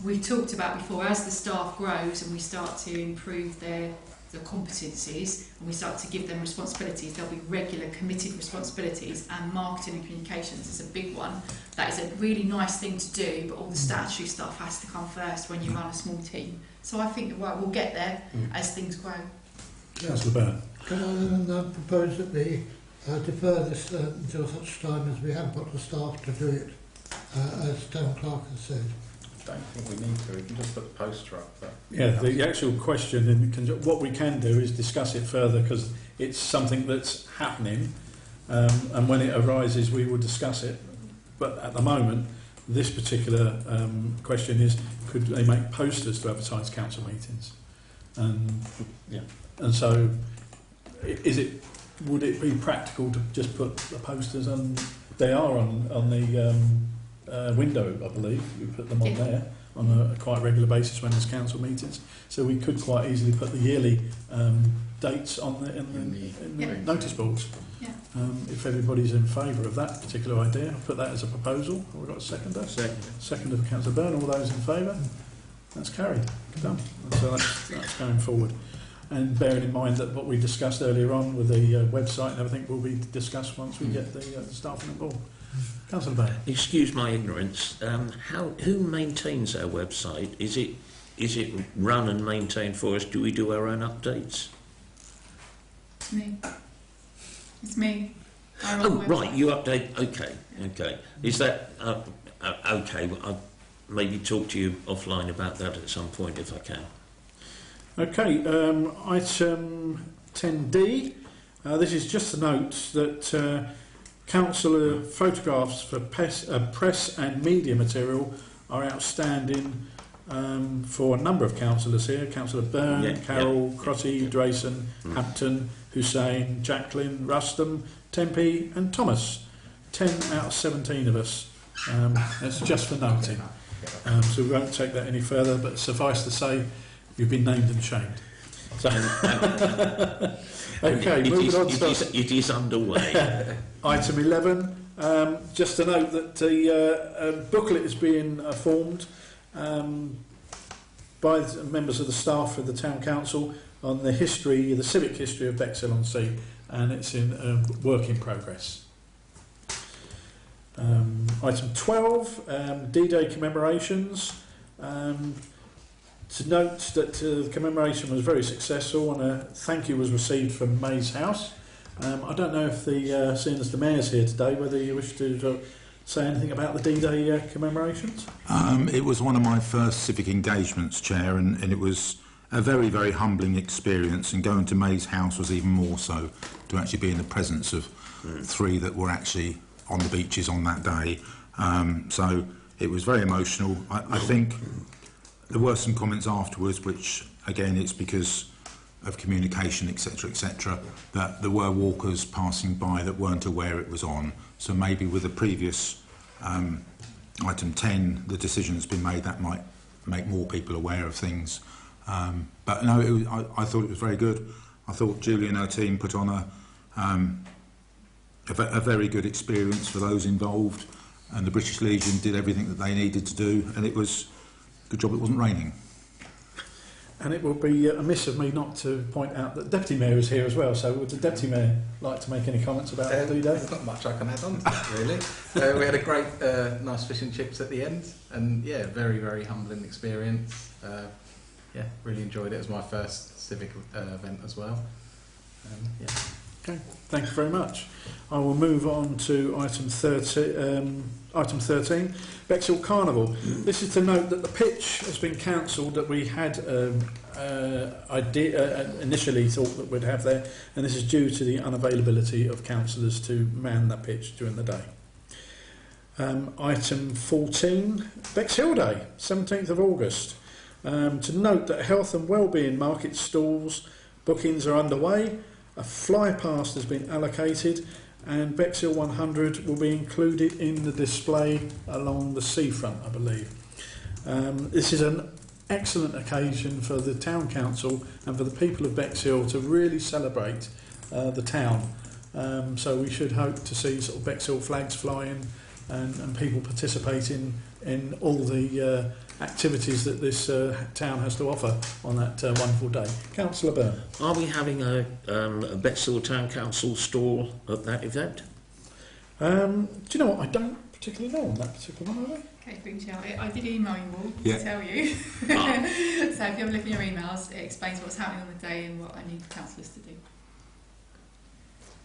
we talked about before, as the staff grows and we start to improve the competencies and we start to give them responsibilities, there'll be regular committed responsibilities, and marketing and communications is a big one. That is a really nice thing to do, but all the statutory stuff has to come first when you run a small team. So I think we'll get there as things grow. Councillor Byrne. Can I then propose that we defer this until such time as we have got the staff to do it, as Town Clerk has said? I don't think we need to. We can just put the poster up. But The actual question, what we can do is discuss it further, because it's something that's happening, and when it arises we will discuss it. But at the moment, this particular question is, could they make posters to advertise council meetings? And so, would it be practical to just put the posters on? They are on the window, I believe. We put them on there on a quite regular basis when there's council meetings. So we could quite easily put the yearly dates on in the notice boards. Yeah. If everybody's in favour of that particular idea, I'll put that as a proposal. Have we got a seconder? Seconder for Councillor Byrne. All those in favour? That's carried. Done. So that's going forward. And bearing in mind that what we discussed earlier on with the website and everything will be discussed once we get the staff on board. Councillor Byrne. Excuse my ignorance. Who maintains our website? Is it run and maintained for us? Do we do our own updates? It's me. It's me. Oh, right, you update. Okay. Is that okay? Well, I'll maybe talk to you offline about that at some point if I can. Okay, item 10D. This is just a note that councillor photographs for press and media material are outstanding for a number of councillors here. Councillor Byrne, Carroll, Crotty, Drayson, Hampton, Hussein, Jacqueline, Ruston, Tempe and Thomas. 10 out of 17 of us. That's just for noting. So we won't take that any further, but suffice to say, you've been named and shamed. So okay, moving on to it is underway. item 11. Just to note that the booklet is being formed by the members of the staff of the Town Council on the civic history of Bexhill-on-Sea, and it's in work in progress. Item 12, D-Day commemorations. To note that the commemoration was very successful and a thank you was received from Mays House. I don't know if seeing as the Mayor's here today, whether you wish to say anything about the D-Day commemorations? It was one of my first civic engagements, Chair, and it was a very, very humbling experience, and going to Mays House was even more so, to actually be in the presence of three that were actually on the beaches on that day. So it was very emotional. I think there were some comments afterwards, which again it's because of communication, etc., that there were walkers passing by that weren't aware it was on. So maybe with the previous item 10, the decision has been made that might make more people aware of things. But no, I thought it was very good. I thought Julie and her team put on a very good experience for those involved, and the British Legion did everything that they needed to do, and it was a good job it wasn't raining. And it would be amiss of me not to point out that Deputy Mayor is here as well, so would the Deputy Mayor like to make any comments about the D-Day? There's not much I can add on to that, really. We had a great, nice fish and chips at the end, and yeah, very, very humbling experience. Really enjoyed it. It was my first civic event as well. Okay, thank you very much. I will move on to item 13, Bexhill Carnival. This is to note that the pitch has been cancelled that we had initially thought that we'd have there, and this is due to the unavailability of councillors to man that pitch during the day. Item 14, Bexhill Day, 17th of August. To note that health and wellbeing market stalls bookings are underway. A fly past has been allocated, and Bexhill 100 will be included in the display along the seafront, I believe. This is an excellent occasion for the Town Council and for the people of Bexhill to really celebrate the town. So we should hope to see sort of Bexhill flags flying and people participating in all the activities that this town has to offer on that wonderful day. Councillor Byrne. Are we having a Bexhill Town Council stall at that event? Do you know what? I don't particularly know on that particular one, are they? Okay, thank you. I did email you all Yeah. to tell you. So if you have a look in your emails, it explains what's happening on the day and what I need the councillors to do.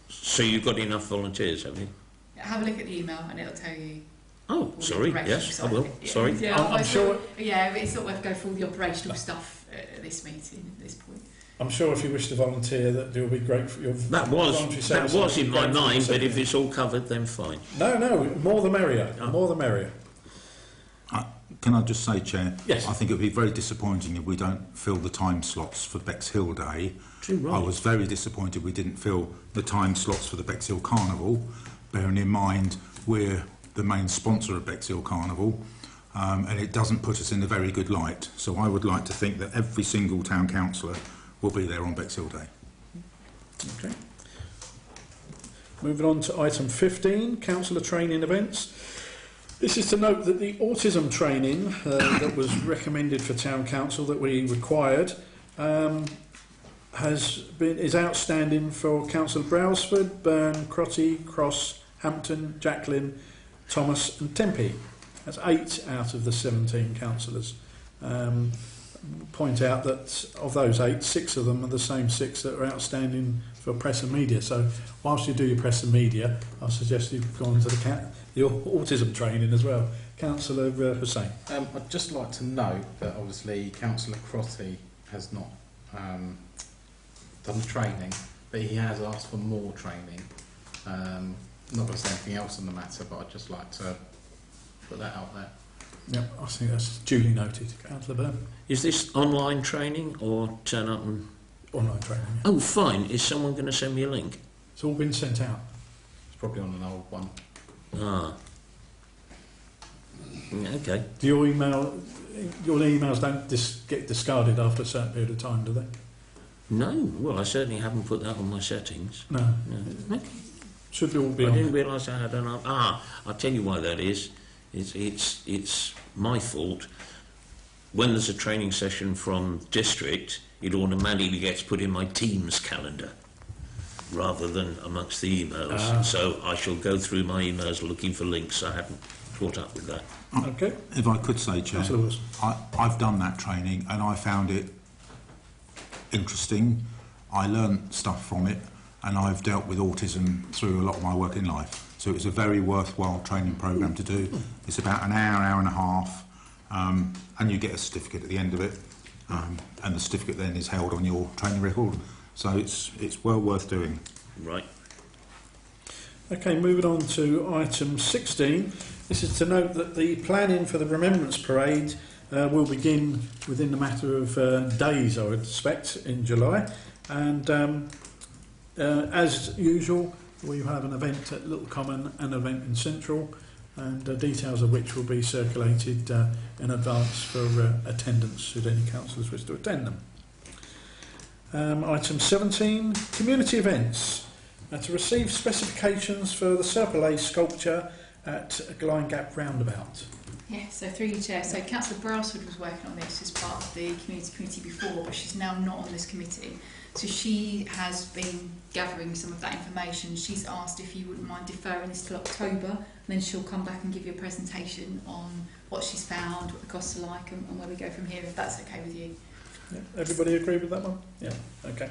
So you've got enough volunteers, have you? Have a look at the email and it'll tell you. Oh, sorry, yes, I will. Sorry. Yeah, I'm sure. Yeah, it's not worth going through all the operational stuff at this meeting at this point. I'm sure if you wish to volunteer, that you'll be great for your. That was in my mind, but if it's all covered, then fine. No, more the merrier. Oh. More the merrier. Can I just say, Chair? Yes. I think it would be very disappointing if we don't fill the time slots for Bexhill Day. Too right. I was very disappointed we didn't fill the time slots for the Bexhill Carnival, bearing in mind we're the main sponsor of Bexhill Carnival, and it doesn't put us in a very good light. So I would like to think that every single town councillor will be there on Bexhill Day. Okay. Moving on to item 15, councillor training events. This is to note that the autism training that was recommended for town council that we required is outstanding for Councillor Brailsford, Byrne, Crotty, Cross, Hampton, Jacqueline, Thomas and Tempe. That's 8 out of the 17 councillors. Point out that of those 8, 6 of them are the same 6 that are outstanding for press and media. So whilst you do your press and media, I suggest you've gone to the autism training as well. Councillor Hussain. I'd just like to note that obviously Councillor Crotty has not done the training, but he has asked for more training. Not going to say anything else on the matter, but I'd just like to put that out there. Yep, I think that's duly noted. Councillor Byrne. Is this online training or turn up and... Online training. Yeah. Oh, fine. Is someone going to send me a link? It's all been sent out. It's probably on an old one. Ah. Okay. Do your emails don't get discarded after a certain period of time, do they? No. Well, I certainly haven't put that on my settings. No. No. Okay. Should all be I on. didn't realise I had an... I'll tell you why that is. It's my fault. When there's a training session from district, it automatically gets put in my Teams calendar rather than amongst the emails. So I shall go through my emails looking for links. I haven't caught up with that. Okay. If I could say, Chair, I've done that training and I found it interesting. I learned stuff from it, and I've dealt with autism through a lot of my work in life. So it was a very worthwhile training programme to do. It's about an hour and a half, and you get a certificate at the end of it, and the certificate then is held on your training record. So it's well worth doing. Right. Okay, moving on to item 16. This is to note that the planning for the Remembrance Parade will begin within a matter of days, I would expect, in July. And as usual, we have an event at Little Common and an event in Central, and details of which will be circulated in advance for attendance should any councillors wish to attend them. Item 17, community events. To receive specifications for the Serpollet sculpture at Glyn Gap Roundabout. Yeah, so through you, Chair. So Councillor Brailsford was working on this as part of the community committee before, but she's now not on this committee. So she has been gathering some of that information. She's asked if you wouldn't mind deferring this till October, and then she'll come back and give you a presentation on what she's found, what the costs are like, and where we go from here, if that's okay with you. Yeah, everybody agree with that one? Yeah, okay.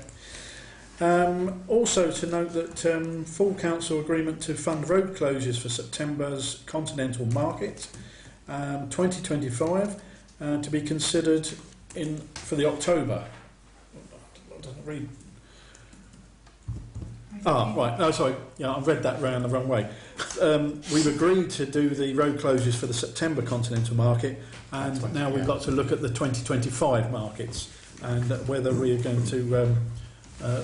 Also to note that full council agreement to fund road closures for September's Continental Market 2025 to be considered for the October. It doesn't read. Right. No, sorry. Yeah, I've read that round the wrong way. We've agreed to do the road closures for the September Continental Market, and now we've got to look at the 2025 markets and whether we are going to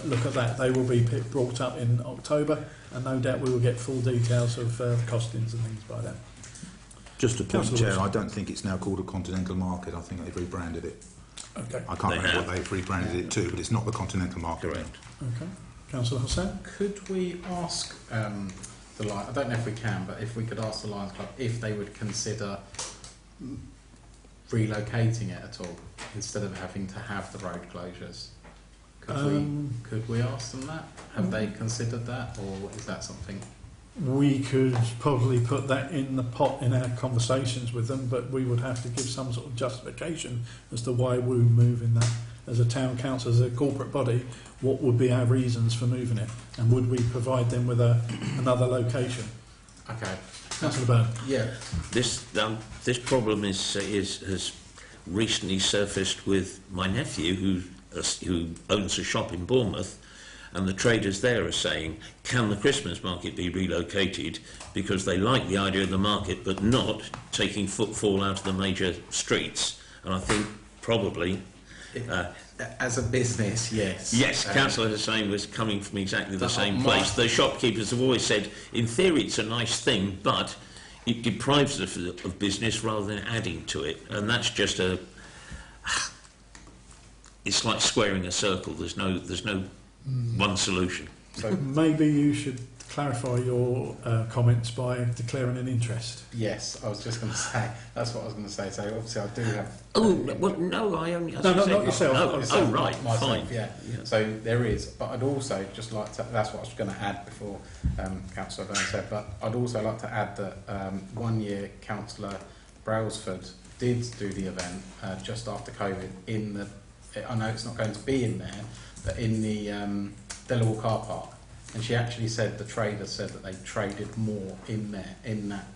look at that. They will be brought up in October, and no doubt we will get full details of costings and things by then. Just a point, Chair, I don't think it's now called a Continental Market. I think they've rebranded it. Okay. I can't remember what they've rebranded it to, but it's not the Continental Market. Correct. Okay. Councillor Hussain? Could we ask the Lions, I don't know if we can, but if we could ask the Lions Club if they would consider relocating it at all instead of having to have the road closures? Could we ask them that? Have they considered that, or is that something? We could probably put that in the pot in our conversations with them, but we would have to give some sort of justification as to why we're moving that. As a town council, as a corporate body, what would be our reasons for moving it, and would we provide them with another location? Okay. Councillor Byrne. Yeah. This problem has recently surfaced with my nephew, who owns a shop in Bournemouth, and the traders there are saying, can the Christmas market be relocated, because they like the idea of the market but not taking footfall out of the major streets. And I think probably as a business, yes. Yes, Councillor Hussain was coming from exactly the same place. The shopkeepers have always said, in theory it's a nice thing, but it deprives us of business rather than adding to it, and that's just it's like squaring a circle. There's no one solution. So maybe you should clarify your comments by declaring an interest. Yes, I was just going to say, that's what I was going to say. So obviously I do have... Oh, well, no, I only... No, not yourself. Oh, right, myself, fine. yeah. So there is, but I'd also just like to, that's what I was going to add before Councillor Byrne said, but I'd also like to add that 1 year Councillor Brailsford did do the event just after COVID in the, I know it's not going to be in there, but in the Delaware car park. And she actually said, the traders said that they traded more in there, in that,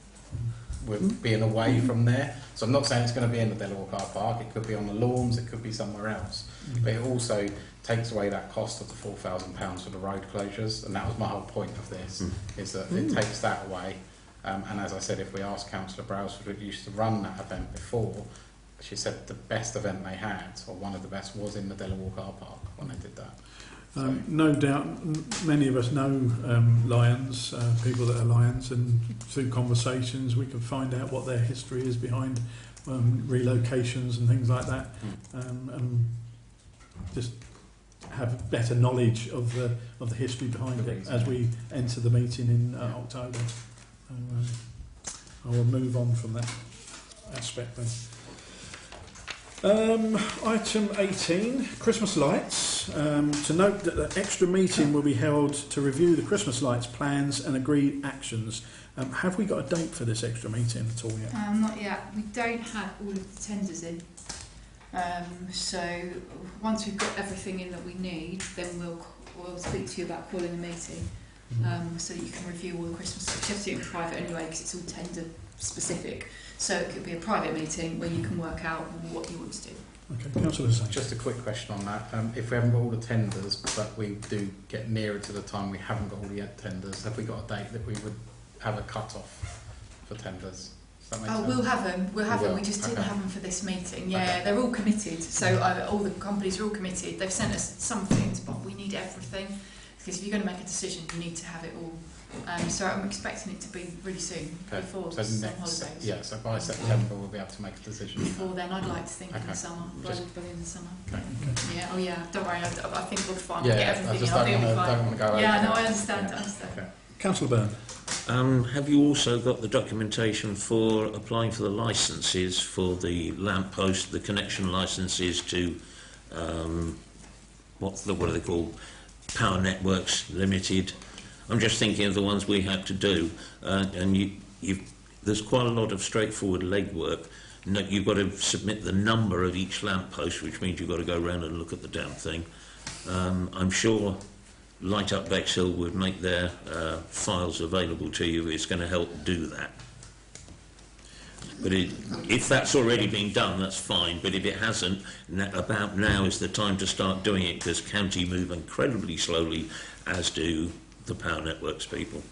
with being away from there. So I'm not saying it's going to be in the Delaware car park, it could be on the lawns, it could be somewhere else. But it also takes away that cost of the £4,000 for the road closures, and that was my whole point of this, is that it takes that away. And as I said, if we asked Councillor Brailsford, who used to run that event before, she said the best event they had, or one of the best, was in the Delaware car park when they did that. No doubt many of us know Lions, people that are Lions, and through conversations we can find out what their history is behind relocations and things like that, and just have better knowledge of the history behind it as we enter the meeting in October. I will move on from that aspect then. Item 18, Christmas lights. To note that the extra meeting will be held to review the Christmas lights plans and agreed actions. Have we got a date for this extra meeting at all yet? Not yet. We don't have all of the tenders in. So once we've got everything in that we need, then we'll speak to you about calling a meeting, so that you can review all the Christmas lights. You have to do it in private anyway, because it's all tender specific. So it could be a private meeting where you can work out what you want to do. Okay, Councillor Zane. Just a quick question on that. If we haven't got all the tenders, but we do get nearer to the time we haven't got all the tenders, have we got a date that we would have a cut-off for tenders? Does that make sense? We'll have them. We'll have them. We just didn't have them for this meeting. Yeah, they're all committed. So all the companies are all committed. They've sent us some things, but we need everything. Because if you're going to make a decision, you need to have it all. So I'm expecting it to be really soon, before so some next, holidays. yeah, so by September we'll be able to make a decision. Before then, I'd like to think in the summer, by the end of the summer. Yeah, oh yeah, don't worry, I think we'll be fine. We'll get everything in, I'll be fine. Don't want to go over. Yeah, no, I understand. Okay. Councillor Byrne. Have you also got the documentation for applying for the licences for the lamp post, the connection licences to what are they called? Power Networks Limited. I'm just thinking of the ones we had to do, and there's quite a lot of straightforward legwork. You've got to submit the number of each lamp post, which means you've got to go around and look at the damn thing. I'm sure Light Up Bexhill would make their files available to you. It's going to help do that. But if that's already been done, that's fine. But if it hasn't, about now is the time to start doing it, because county move incredibly slowly, as do the Power Networks people.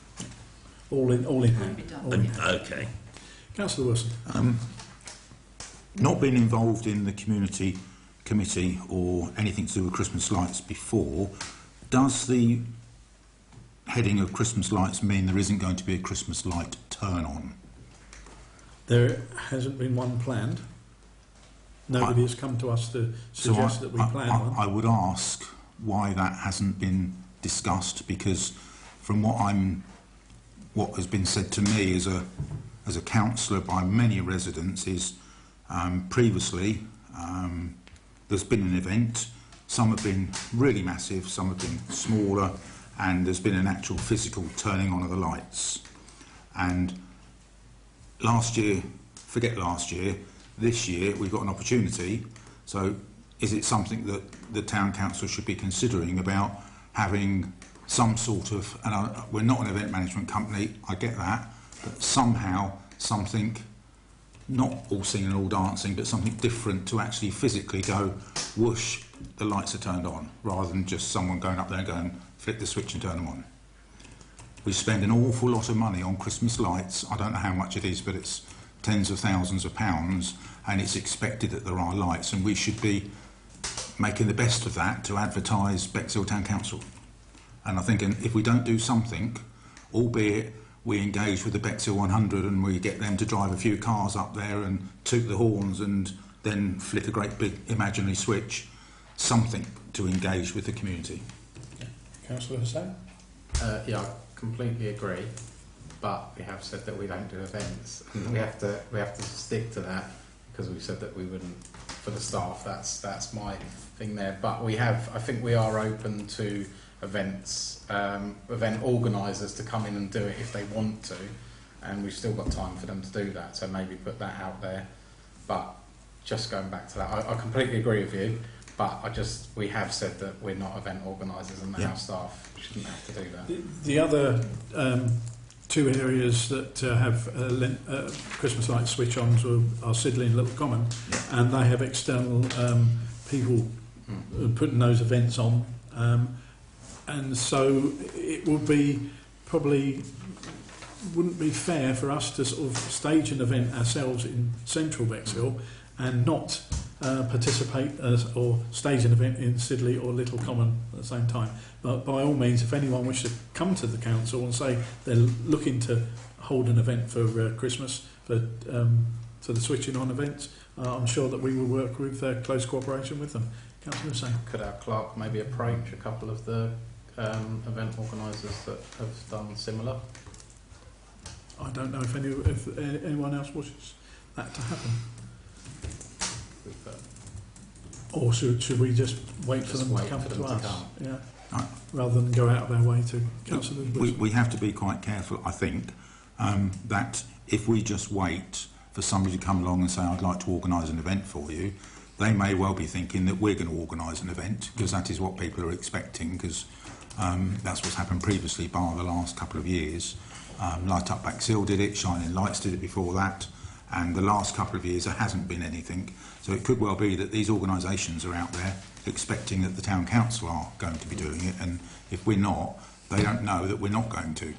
All in hand. Okay. Councillor Wilson. Not been involved in the community committee or anything to do with Christmas lights before, does the heading of Christmas lights mean there isn't going to be a Christmas light turn on? There hasn't been one planned. Nobody has come to us to suggest that we plan one. I would ask why that hasn't been discussed, because from what has been said to me as a councillor by many residents is previously there's been an event, some have been really massive, some have been smaller, and there's been an actual physical turning on of the lights. And last year, forget last year, this year we've got an opportunity. So is it something that the town council should be considering about having some sort of, and we're not an event management company, I get that, but somehow something, not all singing and all dancing, but something different to actually physically go, whoosh, the lights are turned on, rather than just someone going up there and going, flip the switch and turn them on. We spend an awful lot of money on Christmas lights. I don't know how much it is, but it's tens of thousands of pounds, and it's expected that there are lights, and we should be making the best of that to advertise Bexhill Town Council. And I think if we don't do something, albeit we engage with the Bexhill 100 and we get them to drive a few cars up there and toot the horns and then flick a great big imaginary switch, something to engage with the community. Councillor Hussain? Yeah, I completely agree, but we have said that we don't do events. And we have to stick to that because we said that we wouldn't for the staff. That's my thing there. But I think we are open to events, event organisers to come in and do it if they want to, and we've still got time for them to do that. So maybe put that out there. But just going back to that, I completely agree with you. But we have said that we're not event organisers and that our staff shouldn't have to do that. The other two areas that have Christmas light switch-ons are Sidley and Little Common, and they have external people putting those events on, and so it would be wouldn't be fair for us to sort of stage an event ourselves in central Bexhill and not participate or stage an event in Sidley or Little Common at the same time. But by all means, if anyone wishes to come to the council and say they're looking to hold an event for Christmas, for the switching on events, I'm sure that we will work with close cooperation with them. Councillor Hussain. Could our clerk maybe approach a couple of the event organisers that have done similar? I don't know if anyone else wishes that to happen. Or should we just wait for them to come to us? Yeah. Right. Rather than go out of our way to Councillor We have to be quite careful, I think, that if we just wait for somebody to come along and say, I'd like to organise an event for you, they may well be thinking that we're going to organise an event, because that is what people are expecting, because that's what's happened previously, bar the last couple of years. Light Up Bexhill did it, Shining Lights did it before that, and the last couple of years there hasn't been anything. So it could well be that these organisations are out there expecting that the town council are going to be doing it, and if we're not, they don't know that we're not going to.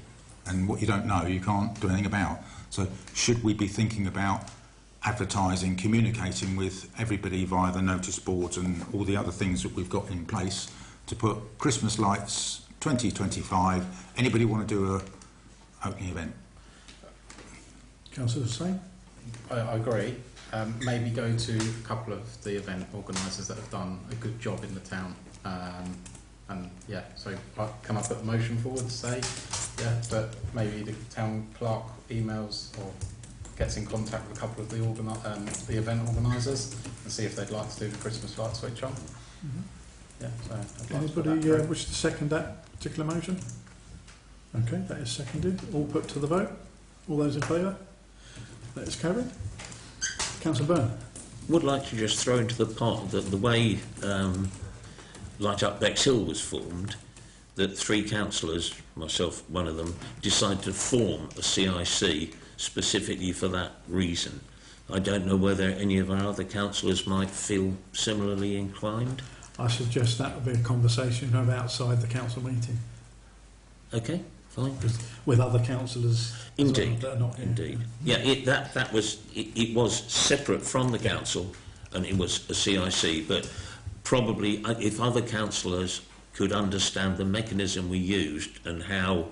And what you don't know, you can't do anything about. So should we be thinking about advertising, communicating with everybody via the notice boards and all the other things that we've got in place to put Christmas lights 2025, anybody want to do a opening event? Councillor Hussain? I agree. Maybe go to a couple of the event organisers that have done a good job in the town. And yeah, so can I put a motion forward to say, but maybe the town clerk emails or gets in contact with a couple of the event organisers and see if they'd like to do the Christmas light switch on. Yeah, so I'd like to put Anybody that wish to second that particular motion? Okay, that is seconded. All put to the vote. All those in favour? That is carried. Councillor Byrne. Would like to just throw into the pot that the way Light Up Bexhill was formed, that three councillors, myself one of them, decided to form a CIC specifically for that reason. I don't know whether any of our other councillors might feel similarly inclined. I suggest that would be a conversation of outside the council meeting. Okay, fine. With other councillors. Indeed, that are not here. indeed. Yeah, it was separate from the council, and it was a CIC. But probably, if other councillors could understand the mechanism we used and how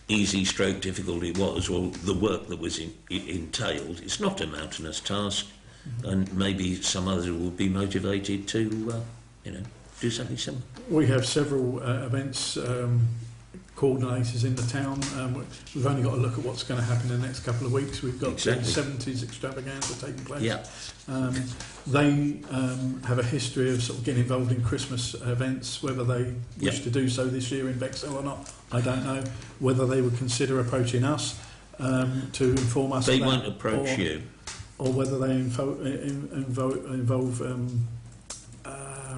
easy stroke difficult it was, or the work that was entailed, it's not a mountainous task, and maybe some others will be motivated to, do something similar. We have several events coordinators in the town. We've only got to look at what's going to happen in the next couple of weeks. We've got the 70s extravaganza taking place. Yeah. They have a history of sort of getting involved in Christmas events. Whether they wish to do so this year in Bexhill or not, I don't know. Whether they would consider approaching us to inform us. They won't approach you. Or whether they involve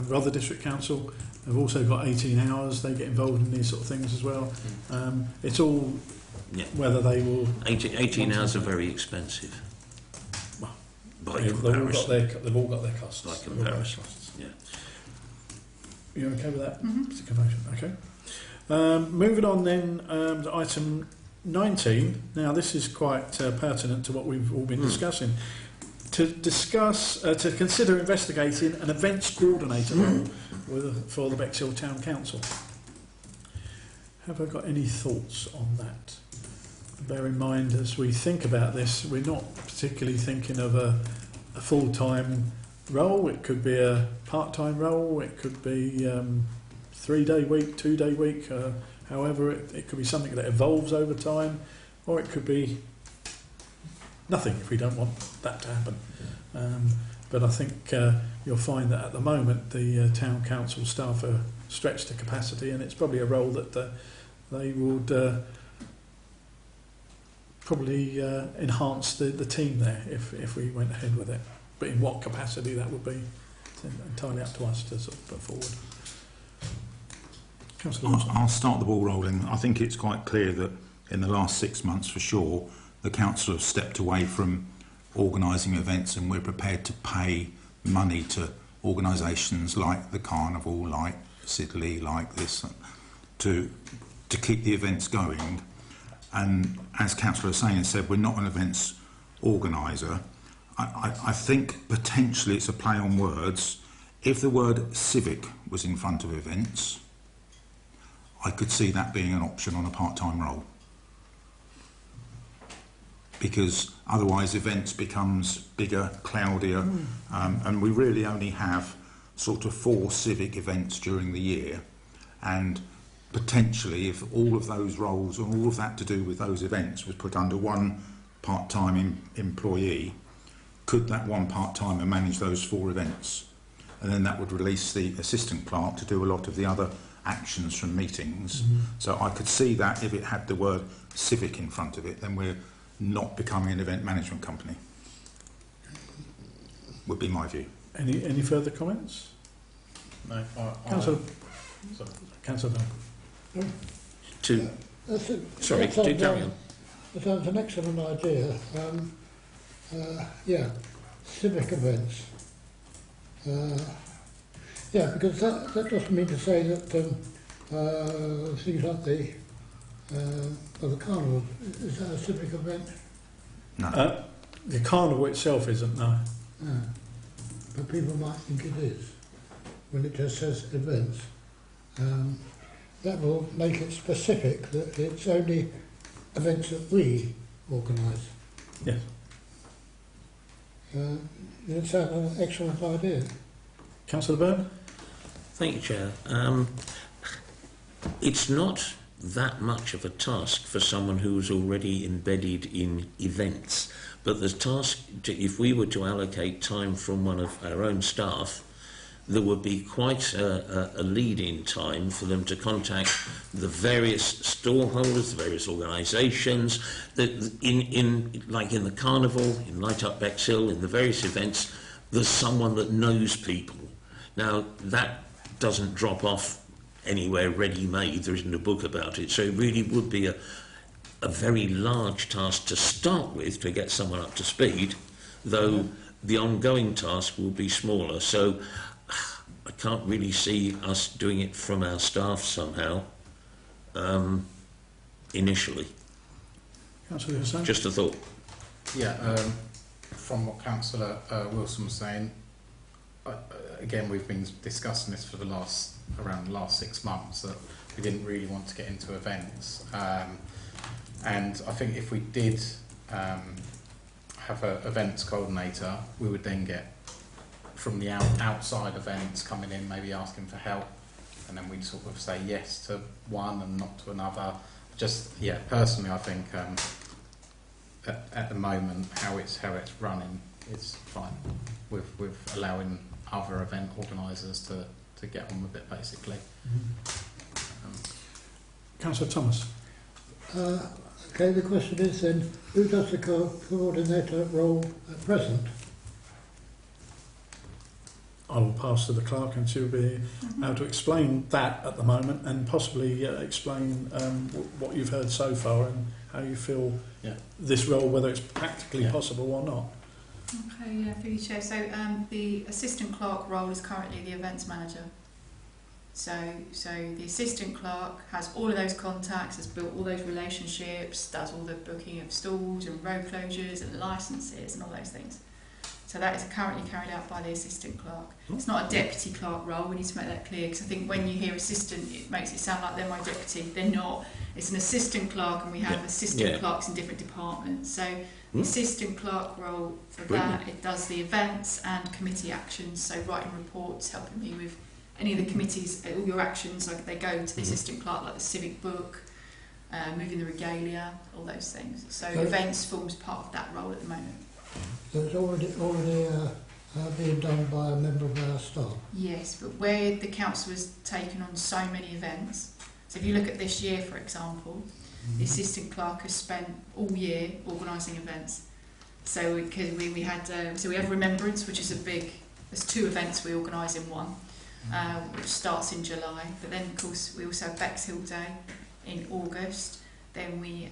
Rother District Council. They've also got 18 hours. They get involved in these sort of things as well. It's all whether they will. 18 hours are very expensive. Well, by they've all got their costs. By comparison, yeah. You okay with that particular motion? Okay. Moving on then to item 19. Now this is quite pertinent to what we've all been discussing. To consider investigating an events coordinator role for the Bexhill Town Council. Have I got any thoughts on that? bear in mind as we think about this, we're not particularly thinking of a full-time role. It could be a part-time role, it could be 3-day week, 2-day week, however, it could be something that evolves over time, or it could be nothing if we don't want that to happen. But I think you'll find that at the moment the town council staff are stretched to capacity, and it's probably a role that they would probably enhance the team there if we went ahead with it. But in what capacity that would be, it's entirely up to us to sort of put forward. Councillor Wilson. I'll start the ball rolling. I think it's quite clear that in the last 6 months, for sure, the council have stepped away from organising events, and we're prepared to pay money to organisations like the Carnival, like Sidley, like this, to keep the events going. And as Councillor Hussain said, we're not an events organiser. I think potentially it's a play on words. If the word civic was in front of events, I could see that being an option on a part-time role. Because otherwise events becomes bigger, cloudier, and we really only have sort of 4 civic events during the year, and potentially if all of those roles and all of that to do with those events was put under one part-time employee, could that one part-timer manage those 4 events? And then that would release the assistant clerk to do a lot of the other actions from meetings. So I could see that if it had the word civic in front of it, then we're not becoming an event management company, would be my view. Any further comments? No, Councillor Bell. Sorry, do carry on. That's an excellent idea. Yeah, civic events. Yeah, because that doesn't mean to say that things like the carnival, is that a civic event? No. The carnival itself isn't, no. No. But people might think it is when it just says events. That will make it specific that it's only events that we organise. Yes. It sounds an excellent idea. Councillor Byrne? Thank you, Chair. It's not that much of a task for someone who's already embedded in events, but the task, if we were to allocate time from one of our own staff, there would be quite a lead-in time for them to contact the various stallholders, the various organisations, that like in the Carnival, in Light Up Bexhill, in the various events, there's someone that knows people. Now, that doesn't drop off anywhere ready-made. There isn't a book about it. So it really would be a very large task to start with to get someone up to speed, though the ongoing task will be smaller. So I can't really see us doing it from our staff somehow initially. Councillor Hussain? Just a thought. Yeah, from what Councillor Wilson was saying, again, we've been discussing this for around the last 6 months, that we didn't really want to get into events. And I think if we did have an events coordinator, we would then get from the outside events coming in, maybe asking for help, and then we'd sort of say yes to one and not to another. Just, yeah, personally, I think at the moment how it's running is fine with allowing other event organisers to get on with it, basically. Councillor Thomas? Okay, the question is then, who does the coordinator role at present? I will pass to the clerk, and she'll be able to explain that at the moment, and possibly explain what you've heard so far and how you feel this role, whether it's practically possible or not. Okay, yeah, through you, Chair. So the assistant clerk role is currently the events manager. So the assistant clerk has all of those contacts, has built all those relationships, does all the booking of stalls and road closures and licences and all those things. So that is currently carried out by the assistant clerk. It's not a deputy clerk role, we need to make that clear, because I think when you hear assistant, it makes it sound like they're my deputy. They're not. It's an assistant clerk, and we have assistant clerks in different departments. So the assistant clerk role for that, it does the events and committee actions, so writing reports, helping me with any of the committees, all your actions, like they go to the assistant clerk, like the civic book, moving the regalia, all those things. So events forms part of that role at the moment. So it's already being done by a member of our staff. Yes, but where the council has taken on so many events, so if you look at this year, for example, the assistant clerk has spent all year organising events. So we had so we have Remembrance, which is a big. There's 2 events we organise in one, which starts in July. But then, of course, we also have Bexhill Day in August. Then we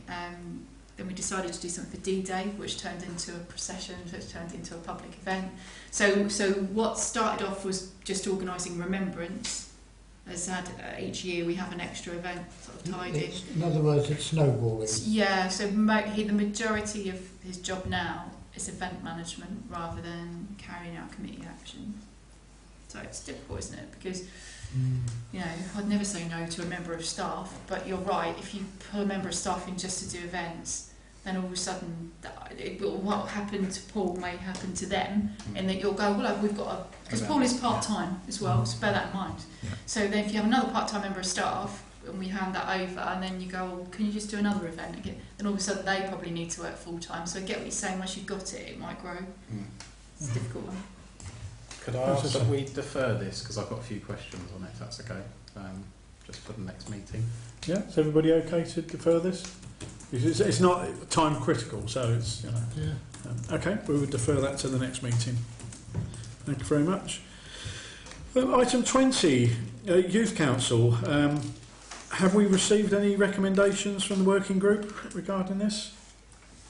decided to do something for D-Day, which turned into a procession, which turned into a public event. So what started off was just organising Remembrance. Has had each year we have an extra event sort of tied in. In other words, it's snowballing. Yeah, so the majority of his job now is event management rather than carrying out committee action. So it's difficult, isn't it? Because you know, I'd never say no to a member of staff, but you're right, if you pull a member of staff in just to do events, then all of a sudden what happened to Paul may happen to them, in that you'll go, well, we've got because Paul is part-time as well, so bear that in mind. Yeah. So then if you have another part-time member of staff and we hand that over, and then you go, well, can you just do another event again? Then all of a sudden they probably need to work full-time. So I get what you're saying, once you've got it, it might grow. It's a difficult one. Could I ask that we defer this, because I've got a few questions on it, if that's okay, just for the next meeting? Yeah, is everybody okay to defer this? It's not time critical, so it's, you know. Yeah. Okay, we would defer that to the next meeting. Thank you very much. Item 20, Youth Council. Have we received any recommendations from the working group regarding this?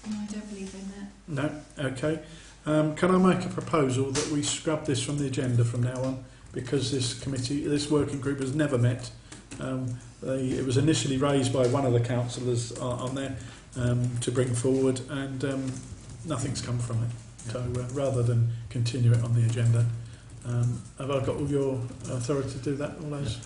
No, I don't believe in that. No? Okay. Can I make a proposal that we scrub this from the agenda from now on, because this working group has never met. It was initially raised by one of the councillors on there to bring forward, and nothing's come from it. So rather than continue it on the agenda, have I got all your authority to do that? All those?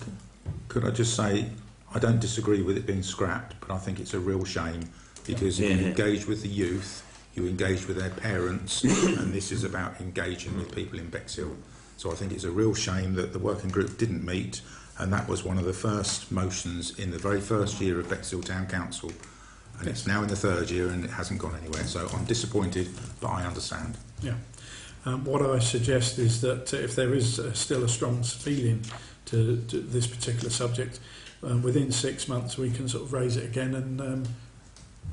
Could I just say, I don't disagree with it being scrapped, but I think it's a real shame, because if you engage with the youth, you engage with their parents, and this is about engaging with people in Bexhill. So I think it's a real shame that the working group didn't meet, and that was one of the first motions in the very first year of Bexhill Town Council, and it's now in the 3rd year and it hasn't gone anywhere. So I'm disappointed, but I understand. Yeah. What I suggest is that if there is still a strong feeling to this particular subject, within 6 months we can sort of raise it again,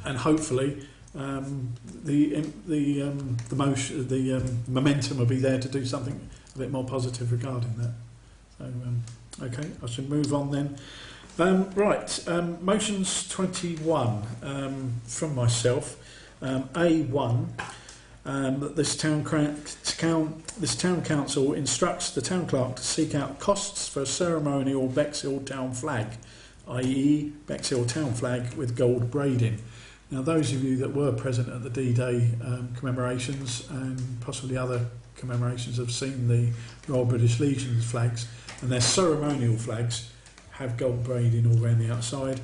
and hopefully the momentum will be there to do something a bit more positive regarding that. So okay, I should move on then. Motions 21 from myself. A1. That this town council instructs the town clerk to seek out costs for a ceremonial Bexhill town flag, i.e. Bexhill town flag with gold braiding. Now, those of you that were present at the D-Day commemorations and possibly other commemorations have seen the Royal British Legion's flags, and their ceremonial flags have gold braiding all around the outside.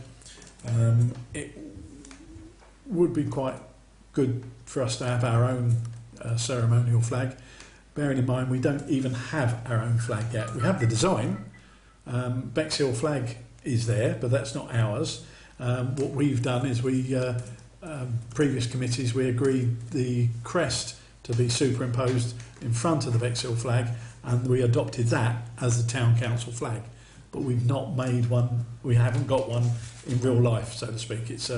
It would be quite good for us to have our own ceremonial flag, bearing in mind we don't even have our own flag yet. We have the design. Bexhill flag is there, but that's not ours. What we've done is previous committees, we agreed the crest to be superimposed in front of the Bexhill flag, and we adopted that as the town council flag. But we've not made one, we haven't got one in real life, so to speak. It's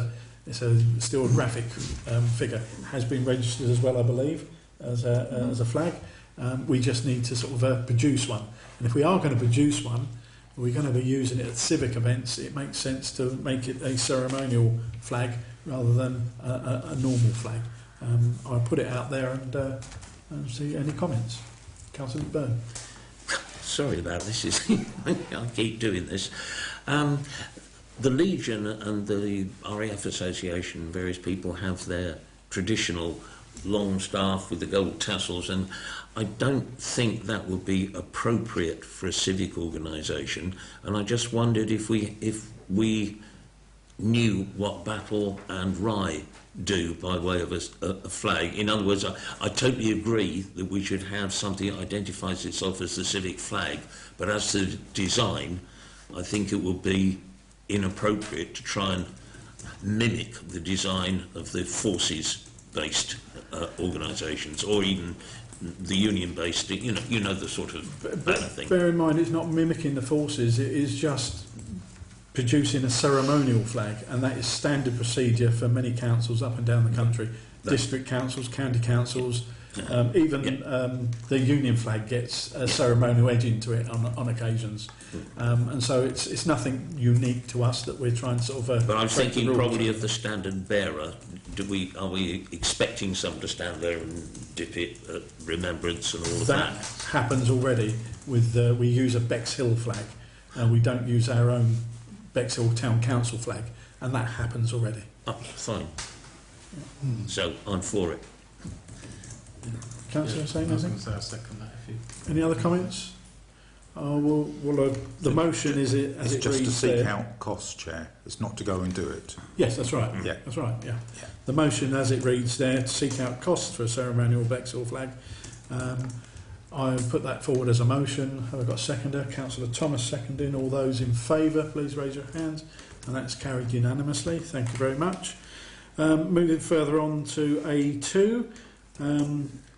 still a graphic figure. It has been registered as well, I believe, as a flag. We just need to sort of produce one. And if we are going to produce one, we're going to be using it at civic events, it makes sense to make it a ceremonial flag rather than a normal flag. I'll put it out there and see any comments. Councillor Byrne. Sorry about this. I keep doing this. The Legion and the RAF Association, various people have their traditional long staff with the gold tassels, and I don't think that would be appropriate for a civic organisation. And I just wondered if we knew what Battle and Rye do by way of a flag. In other words, I totally agree that we should have something that identifies itself as the civic flag, but as to design, I think it would be inappropriate to try and mimic the design of the forces-based organisations, or even the union-based. You know the sort of banner thing. Bear in mind, it's not mimicking the forces; it is just producing a ceremonial flag, and that is standard procedure for many councils up and down the country. District councils, county councils, even the union flag gets a ceremonial edge into it on occasions, and so it's nothing unique to us that we're trying to sort of. But I'm thinking probably of the standard bearer. Are we expecting someone to stand there and dip it at remembrance and all of that? That happens already. With we use a Bexhill flag, and we don't use our own Bexhill Town Council flag, and that happens already. Oh, fine. So I'm for it. Councillor, saying I was anything? going to say I'll second that if you... Any other comments? The motion is it as It's it just to reads seek there. out costs, Chair. It's not to go and do it. Yes, that's right. Yeah. That's right. Yeah. The motion as it reads there to seek out costs for a ceremonial Bexhill flag. I put that forward as a motion. Have I got a seconder? Councillor Thomas seconding. All those in favour, please raise your hands. And that's carried unanimously. Thank you very much. Moving further on to A2.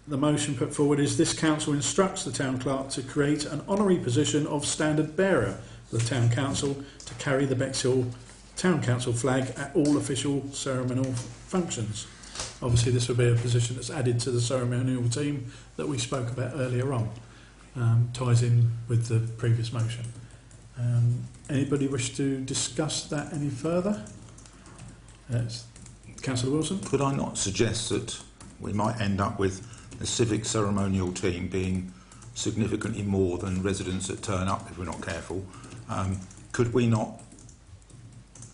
The motion put forward is this council instructs the town clerk to create an honorary position of standard bearer for the town council to carry the Bexhill Town Council flag at all official ceremonial functions. Obviously this will be a position that's added to the ceremonial team that we spoke about earlier on. Ties in with the previous motion. Anybody wish to discuss that any further? Councillor Wilson? Could I not suggest that we might end up with the civic ceremonial team being significantly more than residents that turn up if we're not careful? Could we not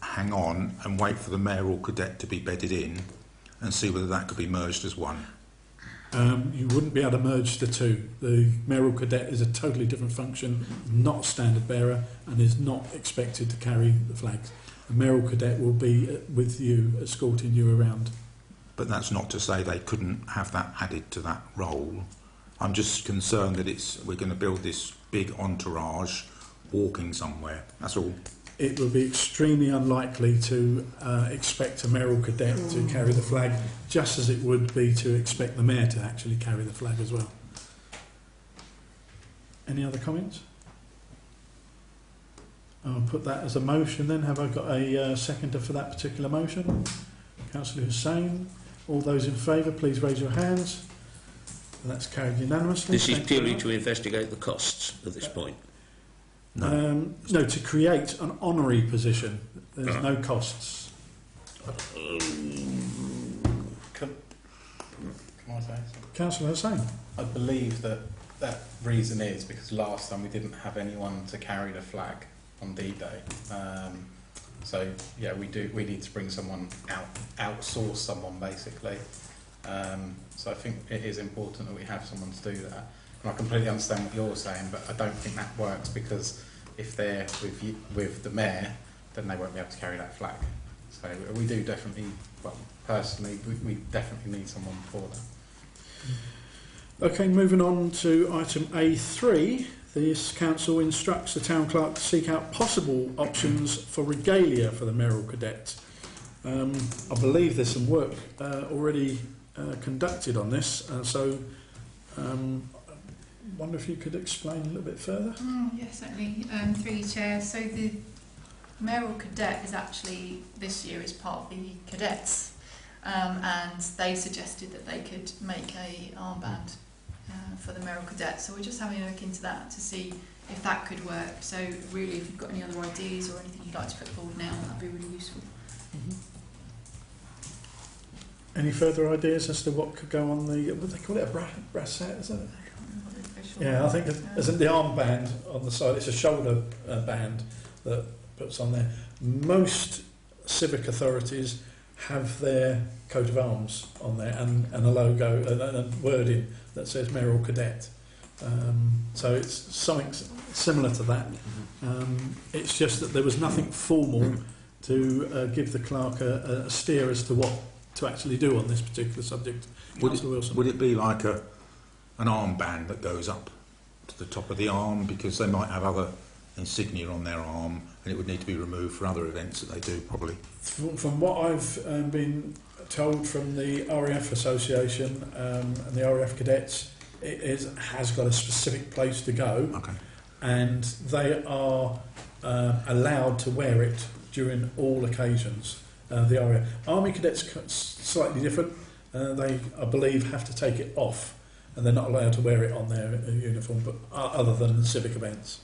hang on and wait for the mayoral cadet to be bedded in and see whether that could be merged as one? You wouldn't be able to merge the two. The mayoral cadet is a totally different function, not standard bearer, and is not expected to carry the flags. The mayoral cadet will be with you, escorting you around. But that's not to say they couldn't have that added to that role. I'm just concerned that we're going to build this big entourage walking somewhere. That's all. It would be extremely unlikely to expect a mayoral cadet to carry the flag, just as it would be to expect the mayor to actually carry the flag as well. Any other comments? I'll put that as a motion then. Have I got a seconder for that particular motion? Councillor Hussain. All those in favour, please raise your hands. And that's carried unanimously. This is Thank you very purely much. to investigate the costs at this point. No. No, to create an honorary position. There's no costs. Can I say something? Councillor Hussain. I believe that reason is because last time we didn't have anyone to carry the flag on D-Day. So yeah, we need to bring someone outsource someone basically. So I think it is important that we have someone to do that. And I completely understand what you're saying, but I don't think that works because if they're with the mayor, then they won't be able to carry that flag. So we do definitely, well, personally, we definitely need someone for that. Okay, moving on to item A3. This council instructs the town clerk to seek out possible options for regalia for the mayoral cadet. I believe there's some work already conducted on this, so I wonder if you could explain a little bit further. Yes, certainly. Through you, Chair. So the mayoral cadet is actually this year is part of the cadets, and they suggested that they could make a armband for the mayoral cadet. So we're just having a look into that to see if that could work. So really, if you've got any other ideas or anything you'd like to put forward now, that'd be really useful. Any further ideas as to what could go on the, what do they call it, a brassette, isn't it? Yeah, I think isn't the armband on the side, it's a shoulder band that puts on there. Most civic authorities have their coat of arms on there and a logo and wording that says Mayoral Cadet. So it's something similar to that. It's just that there was nothing formal to give the clerk a steer as to what to actually do on this particular subject. Councillor Wilson. Would it be like an armband that goes up to the top of the arm, because they might have other insignia on their arm and it would need to be removed for other events that they do probably? From what I've been told from the RAF Association and the RAF cadets, has got a specific place to go, Okay. and they are allowed to wear it during all occasions. The RAF. Army cadets slightly different. They, I believe, have to take it off, and they're not allowed to wear it on their uniform, but other than civic events.